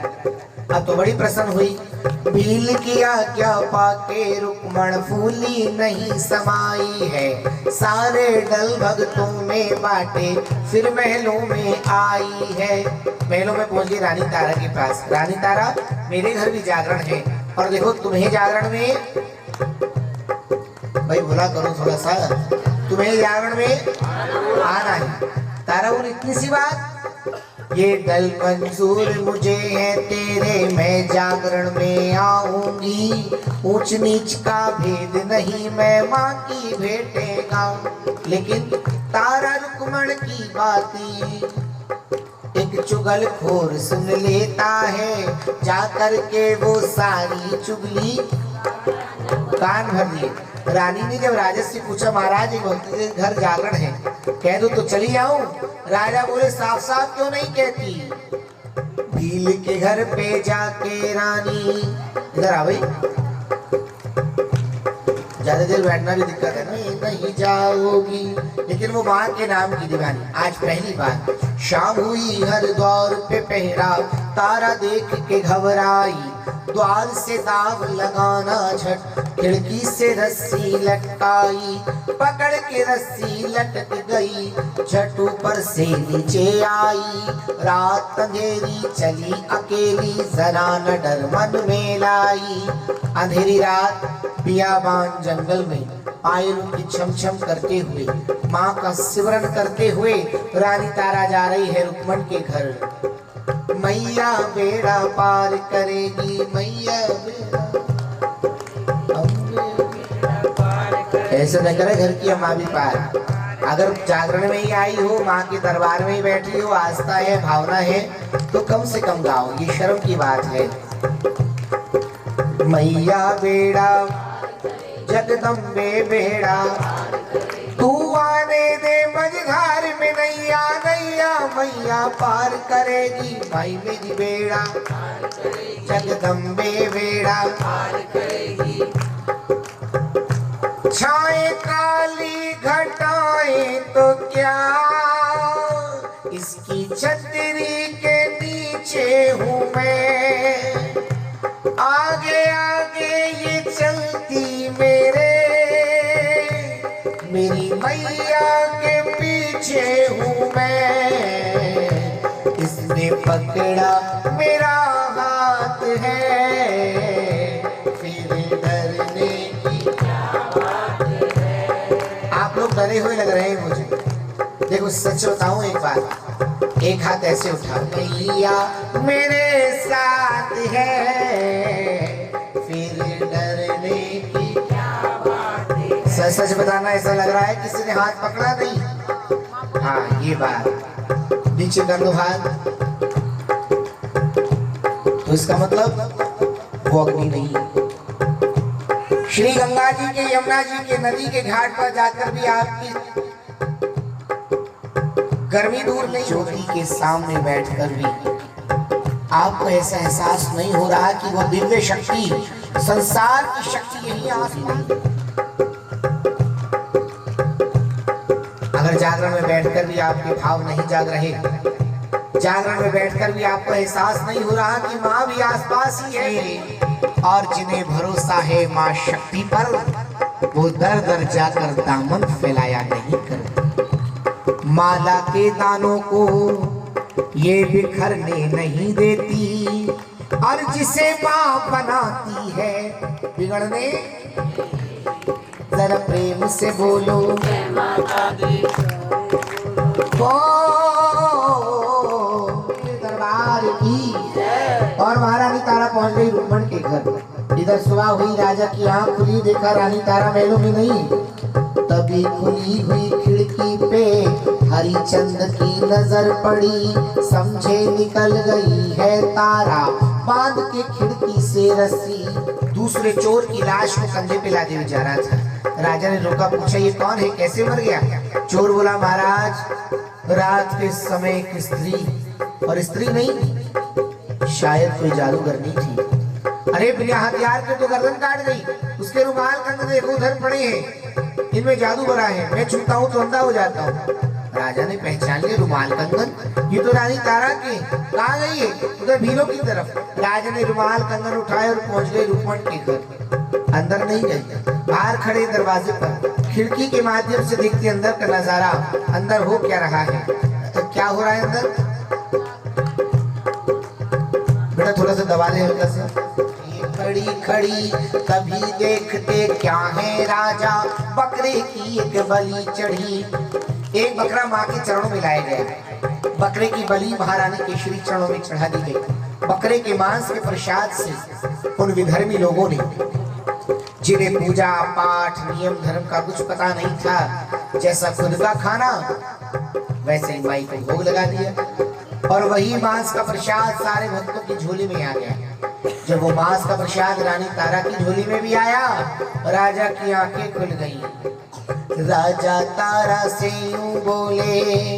अब तो बड़ी प्रसन्न हुई। भील किया क्या पाके रुक्मण फूली नहीं समाई है, सारे डल भगतों में बाटे फिर महलों में आई है। महलों में पहुंच गई रानी तारा के पास। रानी तारा मेरे घर भी जागरण है, और देखो तुम्हें जागरण में, भाई बोला करो थोड़ा सा, तुम्हें जागरण में आना है। तारा बोली इतनी सी बात, ये डल मंजूर मुझे है तेरे, मैं जागरण में आऊंगी, ऊंच नीच का भेद नहीं, मैं माँ की भेंटेगा। लेकिन तारा रुक्मण की बातें एक चुगलखोर सुन लेता है, जाकर के वो सारी चुगली कान भर लिए। रानी ने जब राजा से पूछा महाराज एक घर जागरण है, कह दो तो चली आऊं? राजा बोले साफ साफ क्यों नहीं कहती? भील के घर पे जाके रानी, इधर आ भाई, ज्यादा देर बैठना भी दिक्कत है ना, नहीं जाओगी। लेकिन वो माँ के नाम की दीवानी। आज पहली बार शाम हुई, हर द्वार पे पहरा, तारा देख के घबराई, द्वार से दाव लगाना झट, खिड़की से रस्सी लटकाई, पकड़ के रस्सी लटक गई, झट ऊपर से नीचे आई। रात अंधेरी चली अकेली, जरा न डर मन में लाई। अंधेरी रात बियाबान जंगल में पायरों की छम छम करते हुए, माँ का सिमरन करते हुए रानी तारा जा रही है रुक्मण के घर। मैया बेड़ा पार करेगी, मैया बेड़ा, ऐसे न करे घर की अम्मा भी पार। अगर जागरण में ही आई हो, माँ के दरबार में ही बैठी हो, आस्था है, भावना है, तो कम से कम गाओ, ये शर्म की बात है। मैया बेड़ा जगदम्बे बेड़ा, तू आने दे मझधार में नैया, नैया मैया पार करेगी, भाई मेरी बेड़ा जगदम्बे बेड़ा पार करेगी। छाए काली घटाएं तो क्या, इसकी छतरी के नीचे हूँ मैं, आगे आगे ये चलती मेरे, मेरी मैया के पीछे हूँ मैं, इसने पकड़ा मेरा हाथ है, फिर डरने की क्या बात है। आप लोग डरे हुए लग रहे हैं मुझे। देखो सच बताऊं एक बात, एक हाथ ऐसे उठा, मैया मेरे साथ है, फिर डरने की क्या बात है। सच सच बताना, ऐसा लग रहा है किसी ने हाथ पकड़ा नहीं। हाँ ये बात, नीचे कर लो हाथ, तो इसका मतलब वो अग्नि नहीं। श्री गंगा जी के, यमुना जी के, नदी के घाट पर जाकर भी आपकी गर्मी दूर नहीं। ज्योति के सामने बैठकर भी आपको ऐसा एहसास नहीं हो रहा कि वो दिव्य शक्ति, संसार की शक्ति यही आसमान। अगर जागरण में बैठकर भी आपके भाव नहीं जाग रहे, जागरण में बैठकर भी आपको एहसास नहीं हो रहा कि माँ भी आसपास ही है, और जिन्हें भरोसा है माँ शक्ति पर, वो दर दर जाकर दामन फैलाया नहीं करते। माला के दानों को ये बिखरने नहीं देती, और जिसे माँ बनाती है बिगड़ने। जरा प्रेम से बोलो जय माता दी। दरबार की। और महारानी तारा पहुंच गई रुक्मण के घर। इधर सुबह हुई, राजा की आंख खुली, देखा रानी तारा महलों में नहीं। तभी खुली हुई खिड़की पे हरिचंद की नजर पड़ी, समझे निकल गई है तारा, बांध के खिड़की से रस्सी। दूसरे चोर की लाश को कंधे पे लादे हुए जा रहा था। राजा ने रोका, पूछा ये कौन है, कैसे मर गया? चोर बोला, महाराज रात के समय एक स्त्री, और स्त्री नहीं शायद कोई जादूगरनी थी। अरे बिना हथियार के तो गर्दन काट गई, उसके रुमाल कंगन देखो उधर पड़े हैं, इनमें जादू भरा है, मैं छूता हूँ तो अंधा हो जाता हूँ। राजा ने पहचान लिया रुमाल कंगन, ये तो रानी तारा के। कहाँ गई है? उधर भीलों की तरफ। राजा ने रुमाल कंगन उठाए और पहुंच गए रुक्मण के घर। अंदर नहीं गई, बाहर खड़े दरवाजे पर खिड़की के माध्यम से देखते अंदर का नजारा, अंदर हो क्या रहा है। तो क्या हो रहा है अंदर? बेटा थोड़ा सा दबा ले हल्का सा। खड़ी खड़ी कभी देखते क्या है राजा, बकरे की एक बलि चढ़ी। एक बकरा माँ के चरणों में लाया गया। बकरे की बलि महारानी केशरी चरणों में चढ़ा दी गई। बकरे के मांस के प्रसाद से उन विधर्मी लोगों ने, जिन्हें पूजा पाठ नियम धर्म का कुछ पता नहीं था, जैसा खुद का खाना वैसे ही माई को भोग लगा दिया, और वही मांस का प्रसाद सारे भक्तों की झोली में आ गया। जब वो मांस का प्रसाद रानी तारा की झोली में भी आया, राजा की आंखें खुल गईं। राजा तारा से यूं बोले,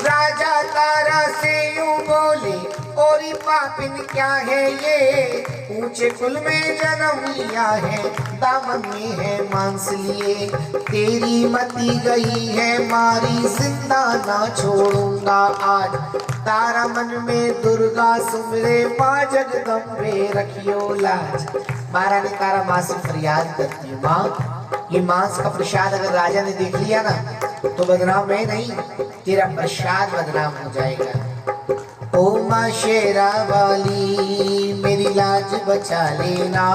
राजा तारा से यूं बोले, ओरी पापिन क्या है ये, ऊंचे कुल में जन्म लिया है, दामन में है मांस लिए, तेरी मती गई है मारी, जिंदा ना छोड़ूंगा आज। तारा मन में दुर्गा सुमरे, माँ जगदम्बे रखियो लाज। महारानी तारा माँ से फरियाद करती है, माँ ये मांस का प्रसाद अगर राजा ने देख लिया ना तो बदनाम मैं नहीं, तेरा प्रसाद बदनाम हो जाएगा। ओ माँ शेरा वाली मेरी लाज बचा लेना,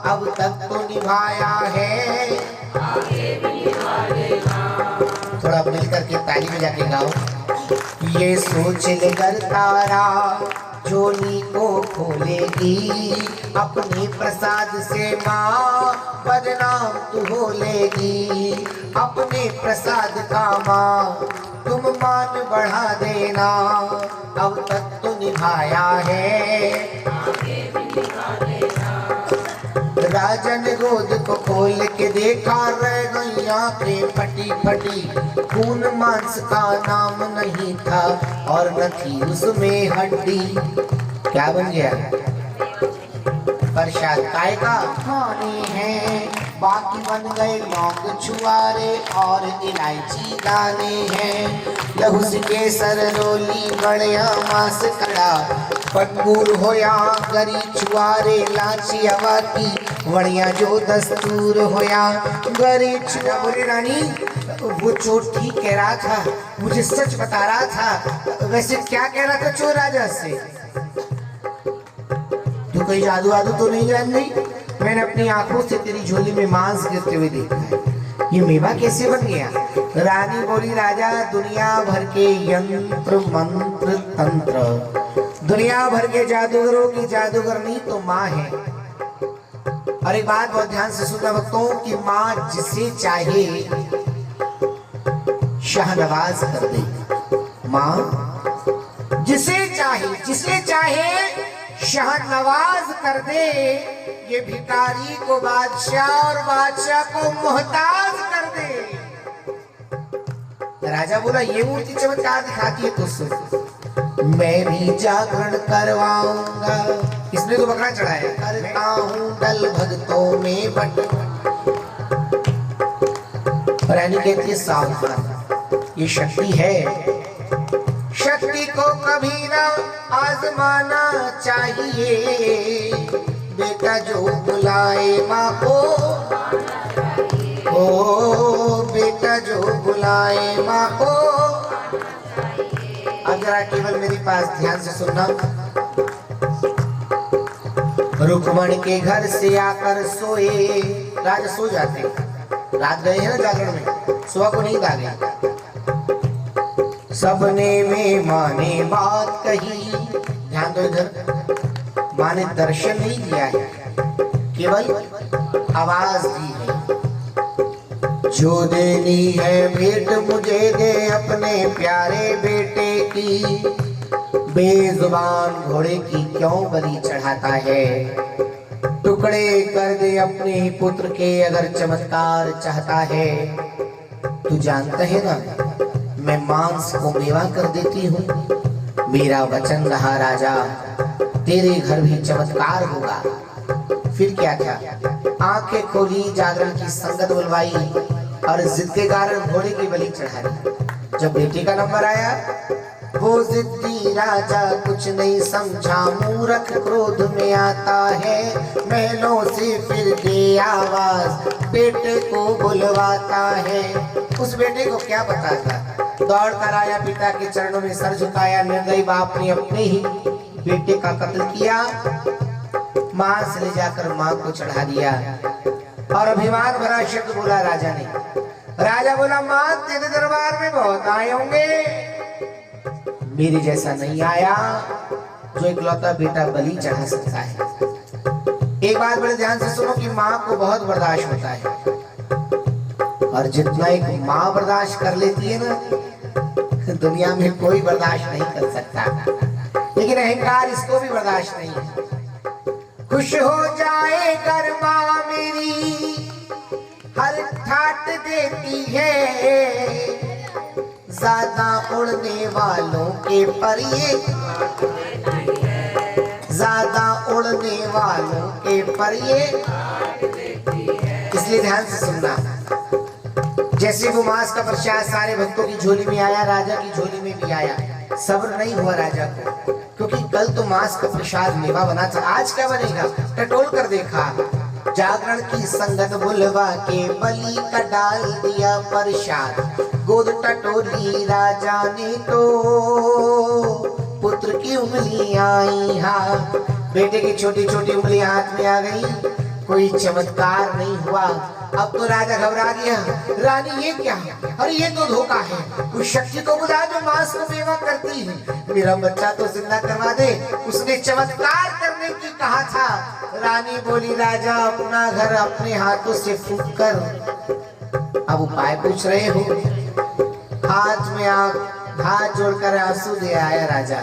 अब तक तो निभाया है, आगे भी निभा लेना। थोड़ा मिल करके ताली में जाके गाओ। ये सोच लेकर तारा झोली को खोलेगी, अपने प्रसाद से माँ बदनाम तू हो लेगी। अपने प्रसाद का माँ तुम मान बढ़ा देना, अब तक तो निभाया है, आगे भी निभा देना। राजा ने गोद को खोल के देखा, रह गई आंखें फटी फटी, खून मांस का नाम नहीं था और न थी उसमें हड्डी। क्या बन गया? प्रसाद काय का खाने हैं, बाकी बन गए लौंग छुआरे और इलायची दाने हैं। लहू से केसर रोली बढ़िया मांस कड़ा, पटबूर होया गरी छुआरे लाची हवा की, बढ़िया जो दस्तूर होया गरी छुआ। बोले रानी वो चोर ठीक कह रहा था, मुझे सच बता रहा था। वैसे क्या कह रहा था चोर राजा से? तू कोई जादू वादू तो नहीं जान गई? मैंने अपनी आंखों से तेरी झोली में मांस गिरते हुए देखा है, ये मेवा कैसे बन गया? रानी बोली, राजा दुनिया भर के यंत्र मंत्र तंत्र, दुनिया भर के जादूगरों की जादूगरनी तो माँ है। और एक बात बहुत ध्यान से सुनना भक्तों, कि माँ जिसे चाहे शाहनवाज कर दे। माँ जिसे चाहे शाहनवाज कर दे। ये भिखारी को बादशाह और बादशाह को मोहताज कर दे। राजा बोला, ये मूर्ति चमत्कार दिखाती है तो सुन, मैं भी जागरण करवाऊंगा। इसने तो बकरा चढ़ाया, करता हूँ दल भक्तों में बट। रानी कहती है, सावधान, ये शक्ति है, शक्ति को कभी ना आजमाना चाहिए। बेटा जो बुलाए माँ को, ओ बेटा जो बुलाए माँ को। अब जरा केवल मेरी पास ध्यान से सुनना। रुक्मण के घर से आकर सोए, राजा सो जाते, रात गए हैं ना जागरण में, सुबह को नींद आ गई। सबने में माँ ने बात कही। ध्यान दो इधर, माँ ने दर्शन नहीं दिया है, केवल आवाज दी है। जो देनी है भेंट मुझे दे अपने प्यारे बेटे की, बेजुबान घोड़े की क्यों बलि चढ़ाता है। टुकड़े कर दे अपने ही पुत्र के अगर चमत्कार चाहता है। तू जानता है ना, मैं मांस को मेवा कर देती हूँ। मेरा वचन रहा राजा, तेरे घर भी चमत्कार होगा। फिर क्या था, आंखें खोली, जागरण की संगत बुलवाई और जिद के कारण घोड़े की बलि चढ़ा दी। जब बेटी का नंबर आया, वो जिद्दी राजा कुछ नहीं समझा, मूर्ख क्रोध में आता है। महलों से फिर दे आवाज, बेटे को बुलवाता है। उस बेटे को क्या पता था, दौड़ कर आया, पिता के चरणों में सर झुकाया। निर्दयी बाप ने अपने ही बेटे का कत्ल किया, मांस ले जाकर मां को चढ़ा दिया और अभिमान भरा शब्द बोला राजा ने। राजा बोला, मां तेरे दरबार में बहुत आए होंगे, मेरे जैसा नहीं आया जो इकलौता बेटा बलि चढ़ा सकता है। एक बात बड़े ध्यान से सुनो कि माँ को बहुत बर्दाश्त होता है, और जितना एक माँ बर्दाश्त कर लेती है ना, दुनिया में कोई बर्दाश्त नहीं कर सकता। लेकिन अहंकार इसको भी बर्दाश्त नहीं है। खुश हो जाए कर माँ मेरी, हर ठाट देती है। ज्यादा उड़ने वालों के पर ये, ज्यादा उड़ने वालों के पर ये। इसलिए ध्यान से सुनना। जैसे वो मांस का प्रसाद सारे भक्तों की झोली में आया, राजा की झोली में भी आया। सब्र नहीं हुआ राजा को, क्योंकि कल तो मांस का प्रसाद मेवा बना था, आज क्या बनेगा। टटोल कर देखा, जागरण की संगत बुलवा के बलि का डाल दिया प्रसाद। गोद टटोली राजा ने तो पुत्र की उंगलियां आई हाथ। बेटे की छोटी छोटी उंगलियां हाथ में आ गई, कोई चमत्कार नहीं हुआ। अब तो राजा घबरा गया, रानी ये क्या है, अरे ये तो धोखा है। उस शक्ति को बुला जो मांस को मेवा करती है, मेरा बच्चा तो जिंदा करवा दे। उसने चमत्कार करने की कहा था। रानी बोली, राजा अपना घर अपने हाथों से फूंक कर अब उपाय पूछ रहे हो। हाथ में हाथ जोड़कर आंसू दे आया राजा।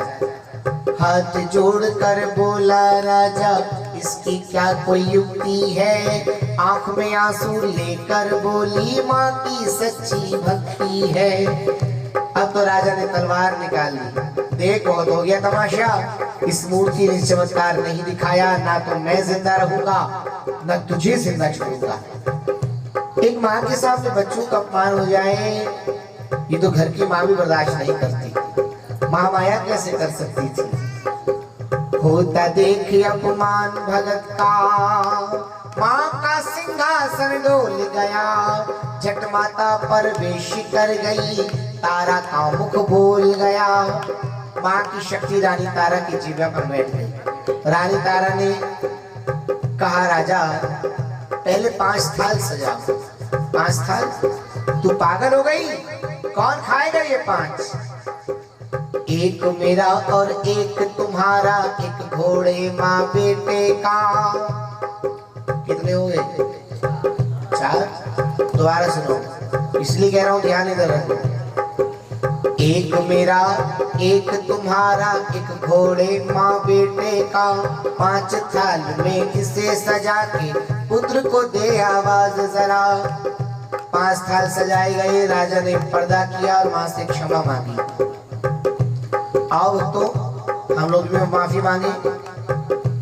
हाथ जोड़कर बोला राजा, इसकी क्या कोई युक्ति है। आंख में आंसू लेकर बोली, माँ की सच्ची भक्ति है। अब तो राजा ने तलवार निकाल ली। देख, बहुत हो गया तमाशा। इस मूर्ति ने चमत्कार नहीं दिखाया, ना तो मैं जिंदा रहूंगा न तुझे जिंदा छोड़ूंगा। एक माँ के सामने बच्चों का अपमान हो जाए, ये तो घर की माँ भी बर्दाश्त नहीं करती। महामाया कैसे कर सकती थी। होता देख अपमान भगत का, माँ का सिंहासन डोल गया। झट माता प्रवेश कर गई, तारा का मुख बोल गया। माँ की शक्ति रानी तारा की जीवा पर बैठ गई। रानी तारा ने कहा, राजा पहले 5 थाल सजाओ। 5 थाल? तू पागल हो गई? कौन खाएगा ये 5? एक मेरा और एक तुम्हारा, एक घोड़े माँ बेटे का। कितने हो गए? 4। दोबारा सुनो, इसलिए कह रहा हूं ध्यान इधर रखो। एक मेरा, एक तुम्हारा, एक घोड़े माँ बेटे का। 5 थाल में इसे सजा के पुत्र को दे आवाज जरा। 5 थाल सजाए गए। राजा ने पर्दा किया और माँ से क्षमा मांगी। आओ तो हम लोग भी माफी मांगे,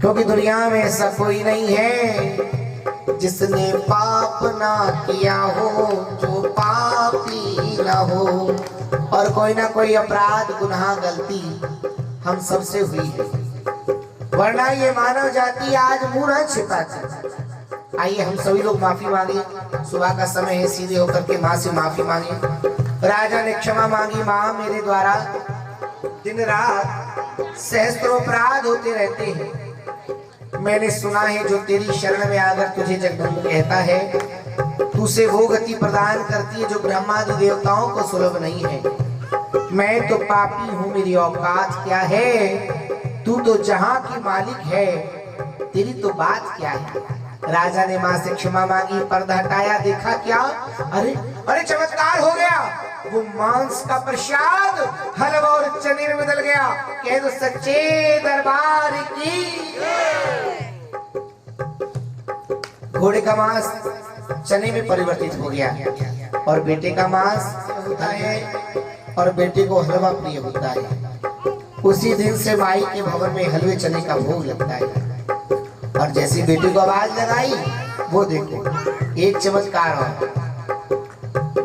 क्योंकि दुनिया में ऐसा कोई नहीं है जिसने पाप ना किया हो, जो पापी ना हो। और कोई ना कोई अपराध, गुनाह, गलती हम सबसे हुई है, वरना ये मानव जाति आज मुंह न छिपाती। आइए हम सभी लोग माफी मांगे। सुबह का समय है, सीधे होकर के माँ से माफी मांगे। राजा ने क्षमा मांगी। माँ, मेरे द्वारा दिन रात सहस्त्रों अपराध होते रहते हैं। मैंने सुना है जो तेरी शरण में आकर तुझे जगदम्ब कहता है, तू उसे वो गति प्रदान करती है जो ब्रह्मादि देवताओं को सुलभ नहीं है। मैं तो पापी हूँ, मेरी औकात क्या है, तू तो जहां की मालिक है, तेरी तो बात क्या है। राजा ने माँ से क्षमा मांगी, पर्दा हटाया, देखा क्या, अरे अरे चमत्कार हो गया। वो मांस का प्रसाद हलवा और चने में बदल गया। कह दो सच्चे दरबार की। घोड़े का मांस चने में परिवर्तित हो गया और बेटे का मांस होता है और बेटे को हलवा प्रिय होता है। उसी दिन से माई के भवन में हलवे चने का भोग लगता है। और जैसे बेटे को आवाज लगाई, वो देखो एक चमत्कार और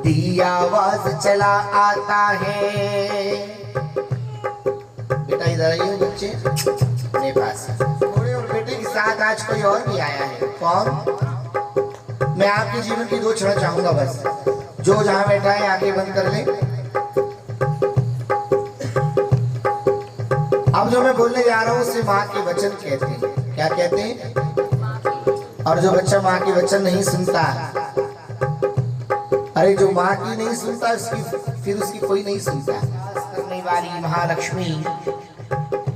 दिया आवाज चला आता है। बेटा इधर आइए बच्चे, मेरे पास घोड़े और बेटे के साथ आज कोई और भी आया है। कौन? मैं आपके जीवन की 2 क्षण चाहूंगा बस। जो जहां बैठा है आंखें बंद कर ले। अब जो मैं बोलने जा रहा हूं उससे माँ के वचन कहते हैं। क्या कहते हैं? और जो बच्चा माँ के वचन नहीं सुनता, अरे जो माँ की नहीं सुनता उसकी फिर उसकी कोई नहीं सुनता। करने वाली महालक्ष्मी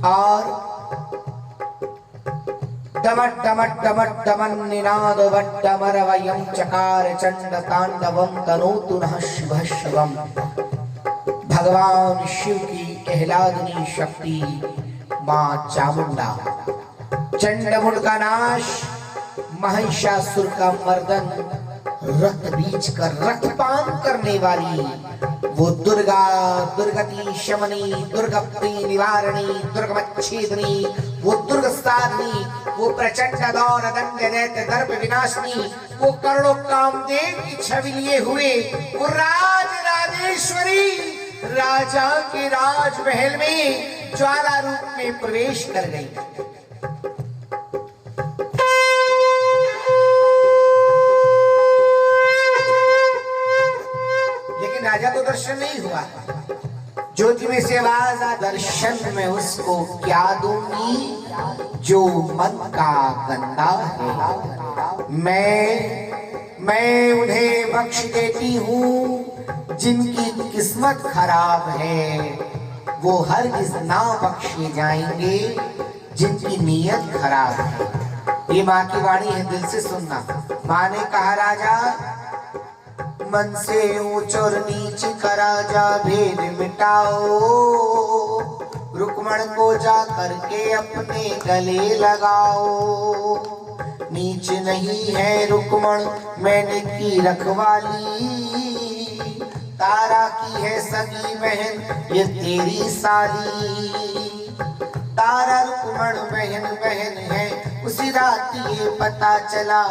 और डमट डमट डमट डमन निनाद वड्डमर वयं चकार चंड तांडवम तनोतु नः शिवः शिवम। भगवान शिव की आह्लादनी शक्ति मां चामुंडा, चंडमुंड का नाश, महिषासुर का मर्दन, रक्त बीज कर रक्तपान करने वाली वो दुर्गा, दुर्गति शमनी, दुर्गप्ति निवारणी, दुर्गमच्छेदनी, वो दुर्गसाधनी, वो प्रचंड दौर दंड दैत्य दर्प विनाशनी, वो करोड़ों कामदेव की छवि लिए हुए वो राज राजेश्वरी राजा के राजमहल में ज्वाला रूप में प्रवेश कर गई। लेकिन राजा को दर्शन नहीं हुआ। ज्योति में से आवाज आ, दर्शन में उसको क्या दूंगी जो मन का गंदा है। मैं उन्हें बख्श देती हूँ जिनकी किस्मत खराब है, वो हरगिज़ ना बख्शे जाएंगे जिनकी नीयत खराब है। ये माँ की वाणी है, दिल से सुनना। माँ ने कहा, राजा मन से ऊंच और नीच का राजा भेद मिटाओ, रुक्मण को जा करके अपने गले लगाओ। नीच नहीं है रुक्मण मैंने की रखवाली, तारा की है सगी बहन ये तेरी साली। तारा रुक्मण बहन बहन है, उसी रात ये पता चला,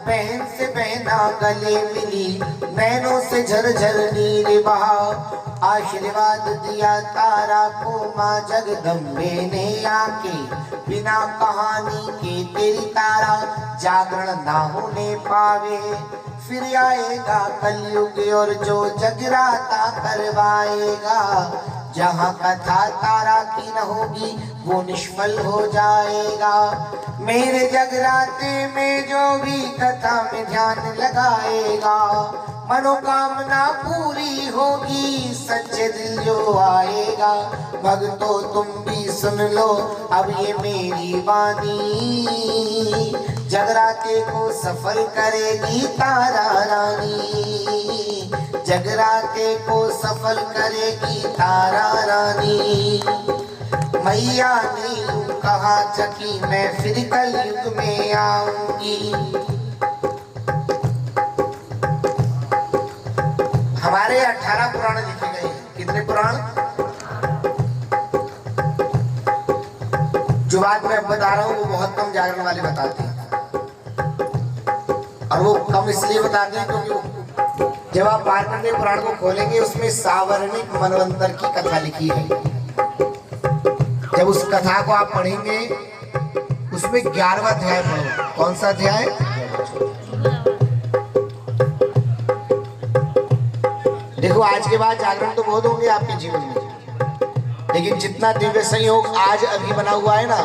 बहन से बहना गले मिली, नैनों से झरझर नीर बहा। आशीर्वाद दिया तारा को माँ जगदम्बे ने आके, बिना कहानी के तेरी तारा जागरण ना होने पावे। फिर आएगा कलयुग और जो जगराता करवाएगा, जहाँ कथा तारा की न होगी वो निष्फल हो जाएगा। मेरे जगराते में जो भी कथा में ध्यान लगाएगा, मनोकामना पूरी होगी, सच्चे दिल जो आएगा। भक्तों तुम भी सुन लो अब ये मेरी वाणी, जगराते को सफल करेगी तारा रानी, जगराते को सफल करेगी तारा रानी। मैया ने यूं कहा कि मैं फिर कलयुग में आऊंगी। हमारे 18 पुराण लिखे गए। कितने पुराण? जो बात मैं बता रहा हूँ वो बहुत कम जागरण वाले बताते हैं, और वो कम इसलिए बताते हैं क्योंकि जब आप मार्कंडेय पुराण को खोलेंगे उसमें सावर्णिक मनवंतर की कथा लिखी है। जब उस कथा को आप पढ़ेंगे उसमें 11वां अध्याय पढ़ो। कौन सा अध्याय? देखो आज के बाद जागरण तो बहुत होंगे आपके जीवन में, लेकिन जितना दिव्य संयोग आज अभी बना हुआ है ना,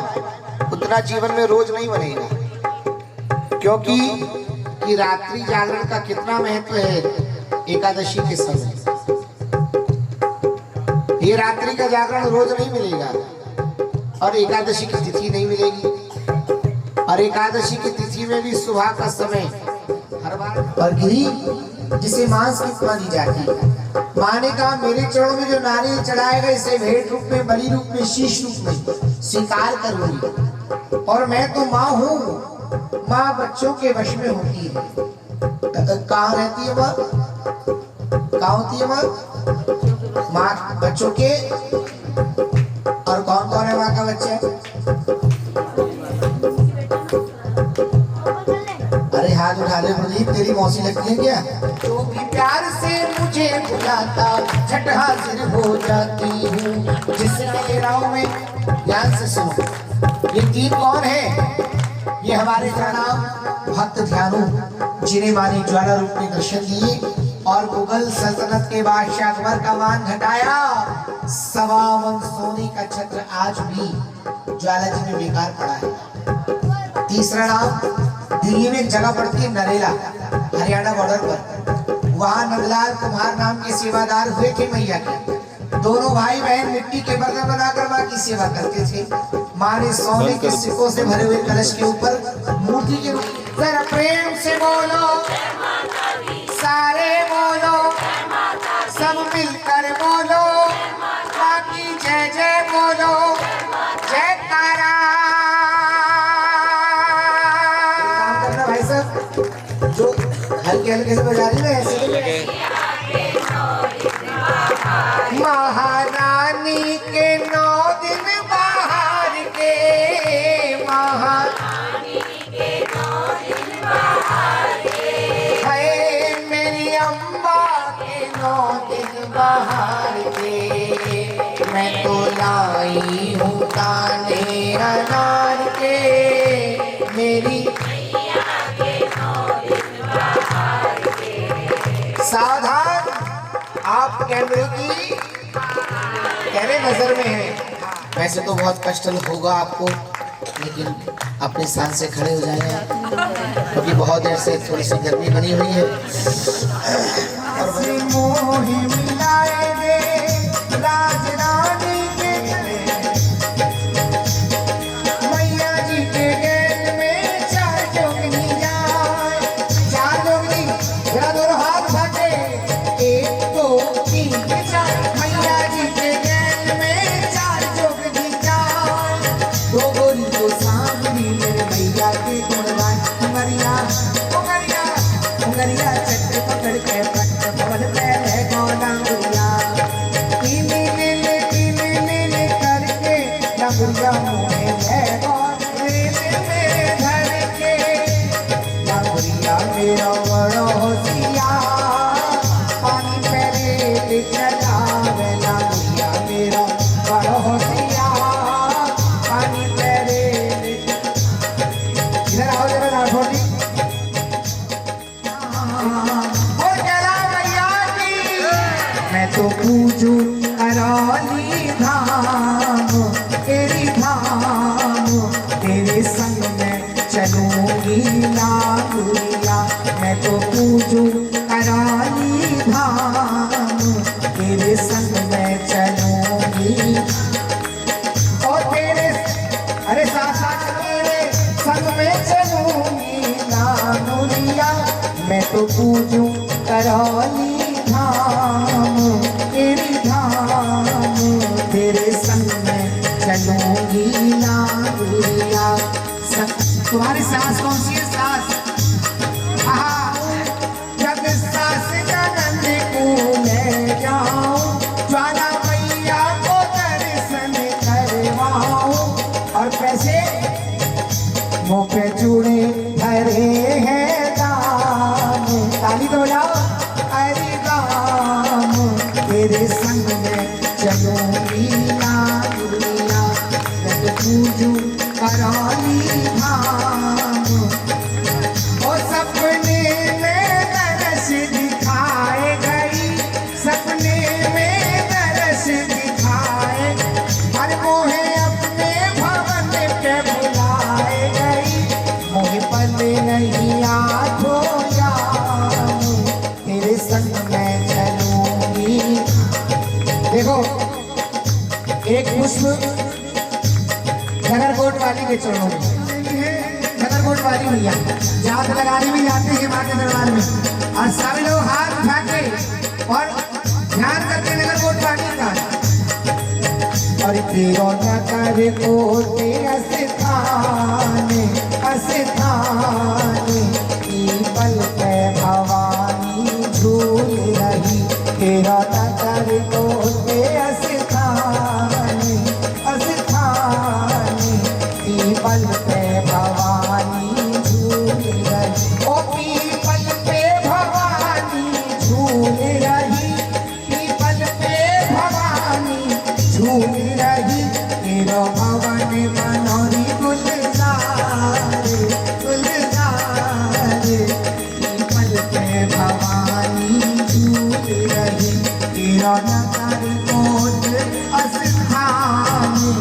उतना जीवन में रोज नहीं बनेगा। क्योंकि कि रात्रि जागरण का कितना महत्व है एकादशी के समय। ये रात्रि का जागरण रोज नहीं मिलेगा, और एकादशी की तिथि नहीं मिलेगी, और एकादशी की तिथि में भी सुबह का समय हर बार। और गिरी जिसे मांस की उपमा दी जाती है, माँ ने कहा मेरे चरणों में जो नारियल चढ़ाएगा इसे भेंट रूप में, बलि रूप में, शीश रूप में स्वीकार करूंगी। और मैं तो माँ हूँ, माँ बच्चों के वश में होती है। कहाँ रहती है माँ? कहाँ होती है माँ? माँ बच्चों के। और कौन कौन है माँ का बच्चा? अरे हाथ उठा ले प्रदीप, तेरी मौसी लगती है क्या? तो भी प्यार से मुझे बुलाता झट हाजिर हो जाती हूँ। जिसके राव में ध्यान से सुनो, ये तीन कौन है? ये हमारे प्रणाम भक्त ध्यानु, जिन्हें माँ ने ज्वाला रूप में दर्शन दिए और मुगल सल्तनत के बादशाह अकबर का मान घटाया। 1.25 मन सोने का छत्र आज भी ज्वाला जी में बेकार पड़ा है। तीसरा नाम, दिल्ली में एक जगह पड़ती है नरेला, हरियाणा बॉर्डर पर। वहां नंदलाल कुमार नाम के सेवादार हुए थे मैया के। दोनों भाई बहन मिट्टी के बर्तन बनाकर माँ की सेवा करते थे। माँ ने सोने के सिक्कों से भरे हुए कलश के ऊपर मूर्ति के रूप, जरा प्रेम से बोलो, सारे बोलो, सब मिलकर बोलो, माँ की जय जय बोलो, जयकारा। काम करना भाई साहब, जो हल्के हल्के से बजा रही ना ऐसे। महारानी के 9 दिन बाहर के, महारानी के 9 दिन बाहर के, है मेरी अम्बा के 9 दिन बाहर के। मैं तो लाई हूँ ताने अनार के, मेरी मैया के 9 दिन बाहर के। सावधान, आप कैमरे की कैमरे नजर में है। वैसे तो बहुत कष्ट होगा आपको, लेकिन अपने स्थान से खड़े हो जाए, क्योंकि बहुत देर से थोड़ी सी गर्मी बनी हुई है। और मोहि मिलाए रे राजरानी के मैया जी के गैल में 4 जोगनी जाए। 4 जोगनी, जरा दोनों हाथ उठाते, 1 2 3 4। मैया जी के गैल में 4 जोगनी जाए। 2 गोरी 2 सांवली मेरे मैया के गुणगान। उंगरिया उंगरिया उंगरिया चक्र पकड़ के पट पवन पे है गौरंगिया। नीले नीले करके लंगुरिया मुँह है गौरंगिया में धर के। लंगुरिया मेरा बड़ो होशियार, पानी पे रेत चलावे। लंगुरिया मेरा बड़ो होशियार, पानी पे रेत। इधर आओ जरा राठौर जी। मैं तो पूजू करौली धाम, तेरी धाम, तेरे संग में चलूंगी लांगुरिया। मैं तो पूजू करौली धाम, तेरे संग में चलूंगी। और तेरे, अरे साथ तेरे संग में चलूंगी लांगुरिया। मैं तो पूजू करौली धाम, तेरी धाम, तेरे संग में चलूंगी लांगुरिया। तुम्हारी सास कौन सी है? सास जब सास ननद को ले जाऊं, ज्वाला मैया को दर्शन करवाऊं। और पैसे मुँह पे चूड़े भरे हैं दाम, ताली तो बजाओ। अरे दाम, तेरे संग में चलूंगी लांगुरिया। मैं तो पूजू करौली धाम। और सपने में दरस दिखाए गई, सपने में दरस दिखाए। हर मोहे अपने भवन पे बुलाए गई, मोहे पल नहीं के चरणों में नगरकोट वाली भैया जात लगाने में जाते हैं माँ के दरबार में और सभी लोग हाथ उठा के और ध्यान करते नगरकोट वाली का और तेरो न कर कोटे अस्ताने अस्ताने पल पे भवानी झूल रही तेरा न कर कोटे अस्ताने अस्ताने पल पे भवानी झूल रही ओ पीपल पे भवानी झूल रही पीपल पे भवानी झूल रही तेरा भवन मनोरी गुलजार गुलजार पीपल पे भवानी झूल रही तेरा नगर कोट अस्थानी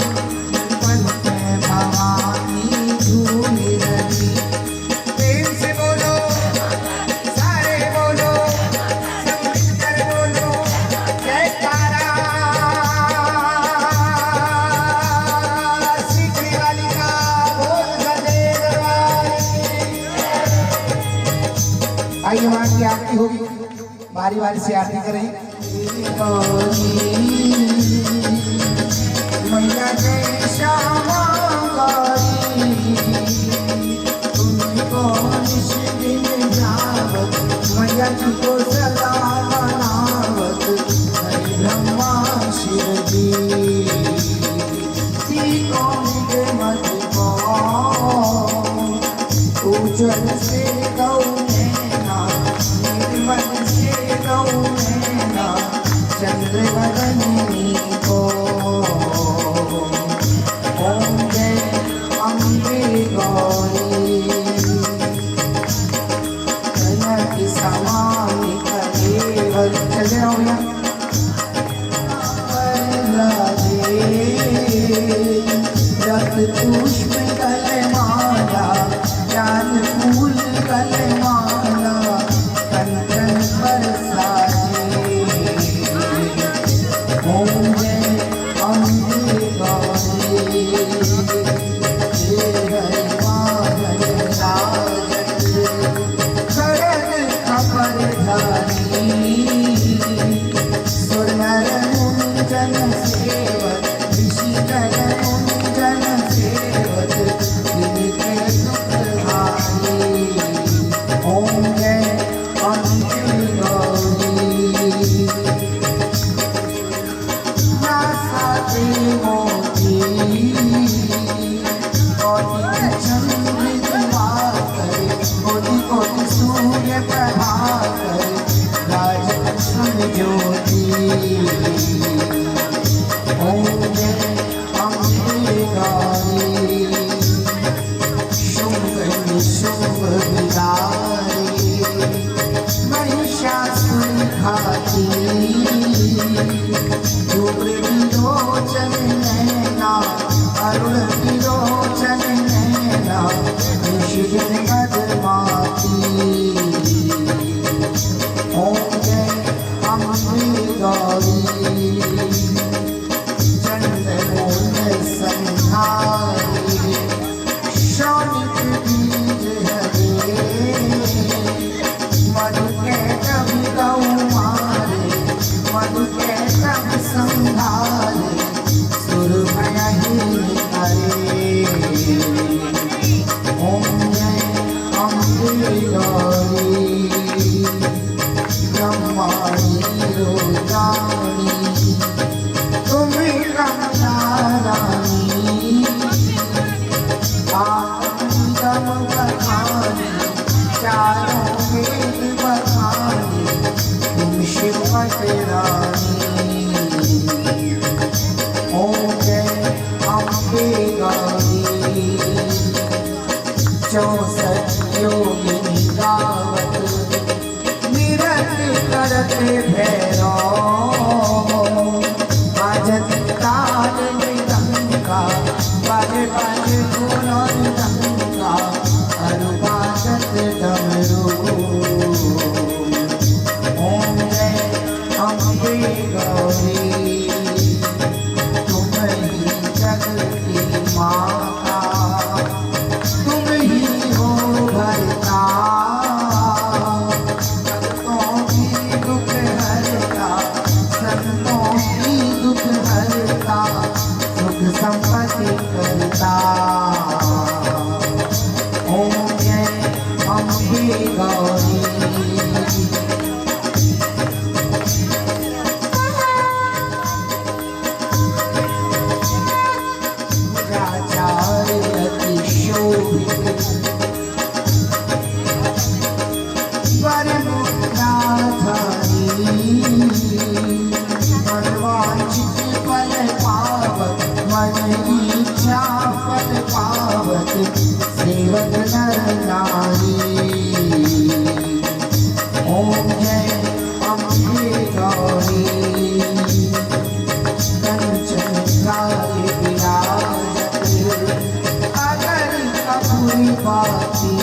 पीपल पे भवानी झूल रही प्रेम से बोलो सारे बोलो सब मिलकर बोलो जयकारा सीखने वाली का बोल सदे दरबार आइए मां की आरती होगी बारी बारी से आरती करें मैया जय श्यामा गौरी तुमको निश दिन जावत मैया तुमको सदा मनावत हरि ब्रह्मा शिव जी के मत को उज्जवल से गौ नैना निर्मल से गौ नैना चंद्र बदनी को ओम जय अम्बे गौरी कनक समानी कलेवर चल रहा हूँ रत पुष्प कलमाला जान फूल कलमाला कंचन पर साजे ओम जय अम्बे गौरी हरि माधव राजन खड़ग खबर धारी सुरनर मुंजन सेवक ऋषि जन मुंजन सेवक जिनके दुख हारी ओम जय अम्बे गौरी नासाते मोती कोटि चंद्र दिवाकर कोटि कोटि सूर्य प्रभाकर राजलक्ष्मण ज्योति ओम जय अम्बे गौरी शुभ निशुभ विदारी महिषासुर घाती दूर विलोचन नैना अरुण विलोचन नैना निशिगन मदमाती ओम जय अम्बे गौरी चंद्रमोल संहारी शौनिक बीज हरे मधु के कवि गौ मारे मधु के कवि संहारे सुर भयहि हरे ओम जय अम्बे गौरी ब्रह्माणी रोजानी तुम्हें कमला रानी आत्मगम बखानी चारों वेद बखानी तुम शिव रानी ओम जय अम्बे गौरी 64 योगिनी गावत निरत करते भैरव भजत ताल मृदंगा बज बज गुणंगा अनुवादत डमरू ओम जय अम्बे गौरी तुम ही जग की माता सुरत नर नारी। ओम जय अम्बे गौरी कंचन गाय विराजत अगर कपूरी बाती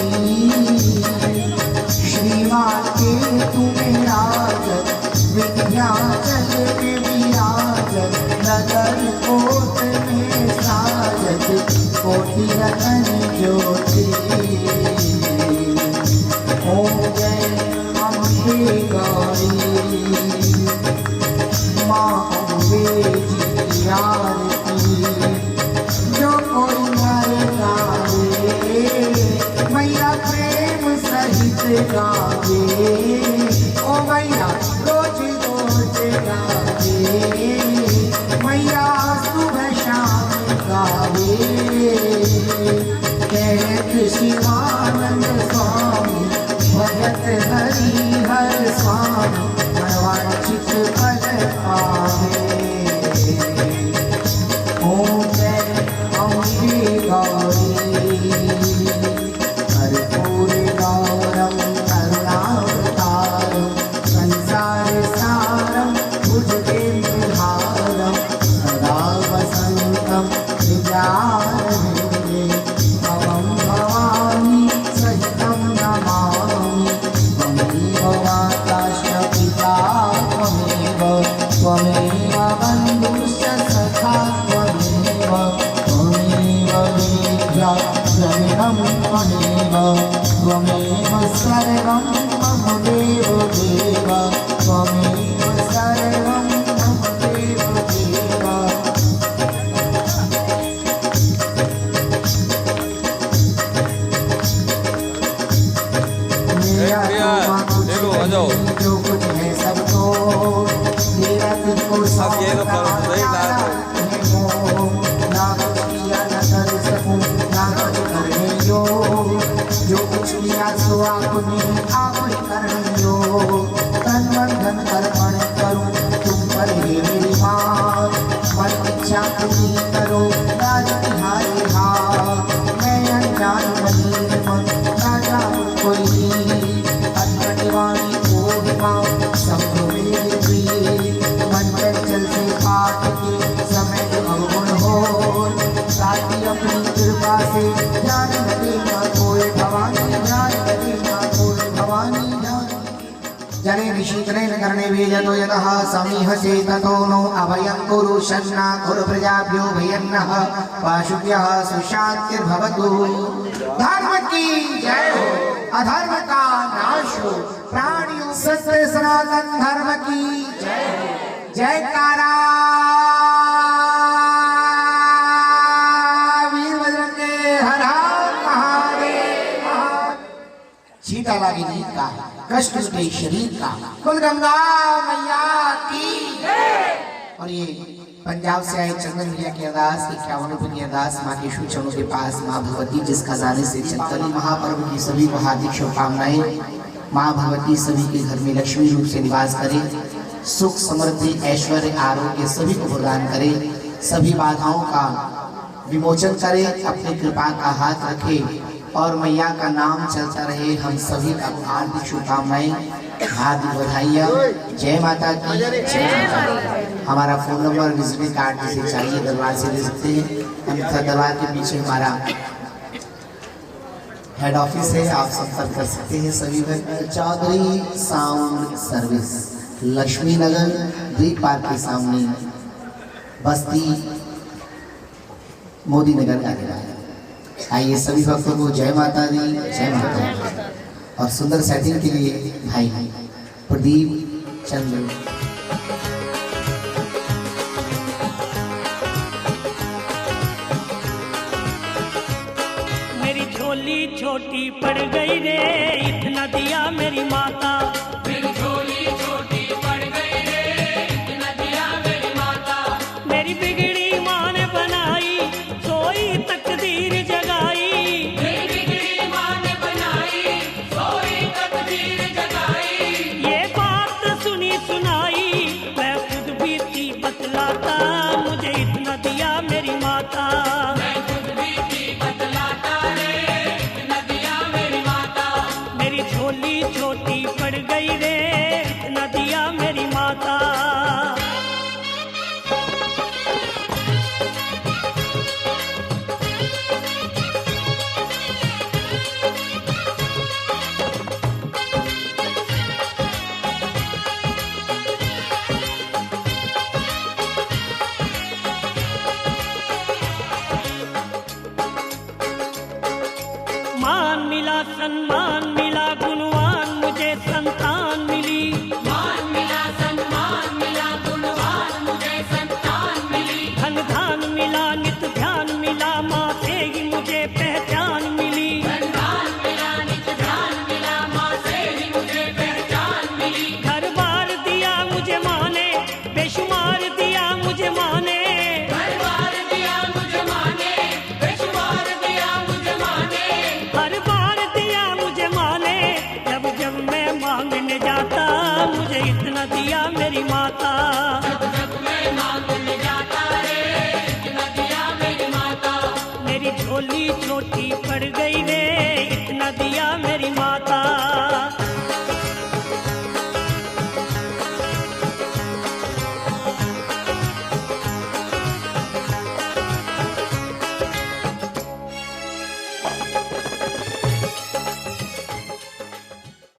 श्रीमाते तुम्हें राजत विद्याचल में विराजत नगर कोट में साजत कोटि रतन ज्योति। ओम जय अम्बे गौरी माँ अम्बे जी की आरती जो कोई नर गावे मैया प्रेम सहित गावे। ओ मैया रोज रोज गावे मैया सुबह शाम गावे। कहत शिवानंद स्वामी भजत हरि हर स्वामी मनवांछित फल पावे। ओम जय अम्बे गौरी कर्पूर गौरम करुणावतारम संसार सारम भुजगेन्द्रहारम सदा वसंतम हृदयारविन्दे भवं भवानी सहितं नमामि। त्वमेव माताश्च पिता त्वमेव बन्धुश्च सखा त्वमेव विद्या जनिनं त्वमेव सर्वं मम देव देव त्वमेव सर्वं मम देव देव। जो कुछ है सब तो तेरा तुझको अब ये तो सही बात है। ना कुछ किया न कर सकूं ना कुछ करने जो कुछ किया सो आपने आप ही करने तन मन धन अर्पण करूं तुम पर हे मेरी माँ। मन इच्छा पूरी करो राज तिहारी हार मैं अनजान मलिन मन ना जानूं कोई अटकटवाणी को माँ समझो मेरी प्रिय। मन चंचल से पाठ के समय अवगुण हो साथी अपनी कृपा से ज्ञान देना कोई भवानी ज्ञान देना कोई भवानी जने निशीतने करणे वेजतो यतः समीह चेततो नो अभयं कुरु शन्ना कुरु प्रजाभ्यो भयन्नः पाशुभ्यः सुशान्तिर्भवतु। धर्म की जय हो अधर्म का नाश हो प्राणियों सत्य सनातन धर्म की जय हो। जयकारा वीर बजरंगे हर हर महादेव। सीता लागी नीत का कष्ट के शरीर का कुल गंगा मैया की जय। और ये पंजाब से आए चंदन भैया की अरदास 51 रुपये की अरदास माँ के शुभ चरणों के पास माँ भगवती जिस खजाने से चंदनी महापर्व की सभी को हार्दिक शुभकामनाएं। माँ भगवती सभी के घर में लक्ष्मी रूप से निवास करे सुख समृद्धि ऐश्वर्य आरोग्य सभी को प्रदान करे सभी बाधाओं का विमोचन करे अपनी कृपा का हाथ रखे और मैया का नाम चलता रहे। हम सभी का हार्दिक शुभकामनाएं हार्दिक बधाइयाँ। जय माता की जय। हमारा फोन नंबर विजिटिंग कार्ड जिसे चाहिए दरबार से ले सकते हैं। अन्यथा दरबार के पीछे हमारा हेड ऑफिस है आप संपर्क कर सकते हैं। सभी चौधरी साउंड सर्विस लक्ष्मी नगर द्वीप पार्क के सामने बस्ती मोदी नगर का निवास। आइए सभी भक्तों को जय माता दी जय माता दी। और सुंदर सेटिंग के लिए भाई प्रदीप चंद्र मेरी झोली छोटी पड़ गई रे इतना दिया मेरी माता। मेरी झोली छोटी पड़ गई रे इतना दिया मेरी माता। मेरी बिगड़ी माँ ने बनाई सोई तकदीर जगाई। मेरी बिगड़ी माँ ने बनाई सोई तकदीर जगाई। ये बात सुनी सुनाई मैं खुद भी थी बतलाता मुझे इतना दिया मेरी माता। मैं खुद भी थी बतलाता रे सम्मान मिला गुणवान मुझे संतान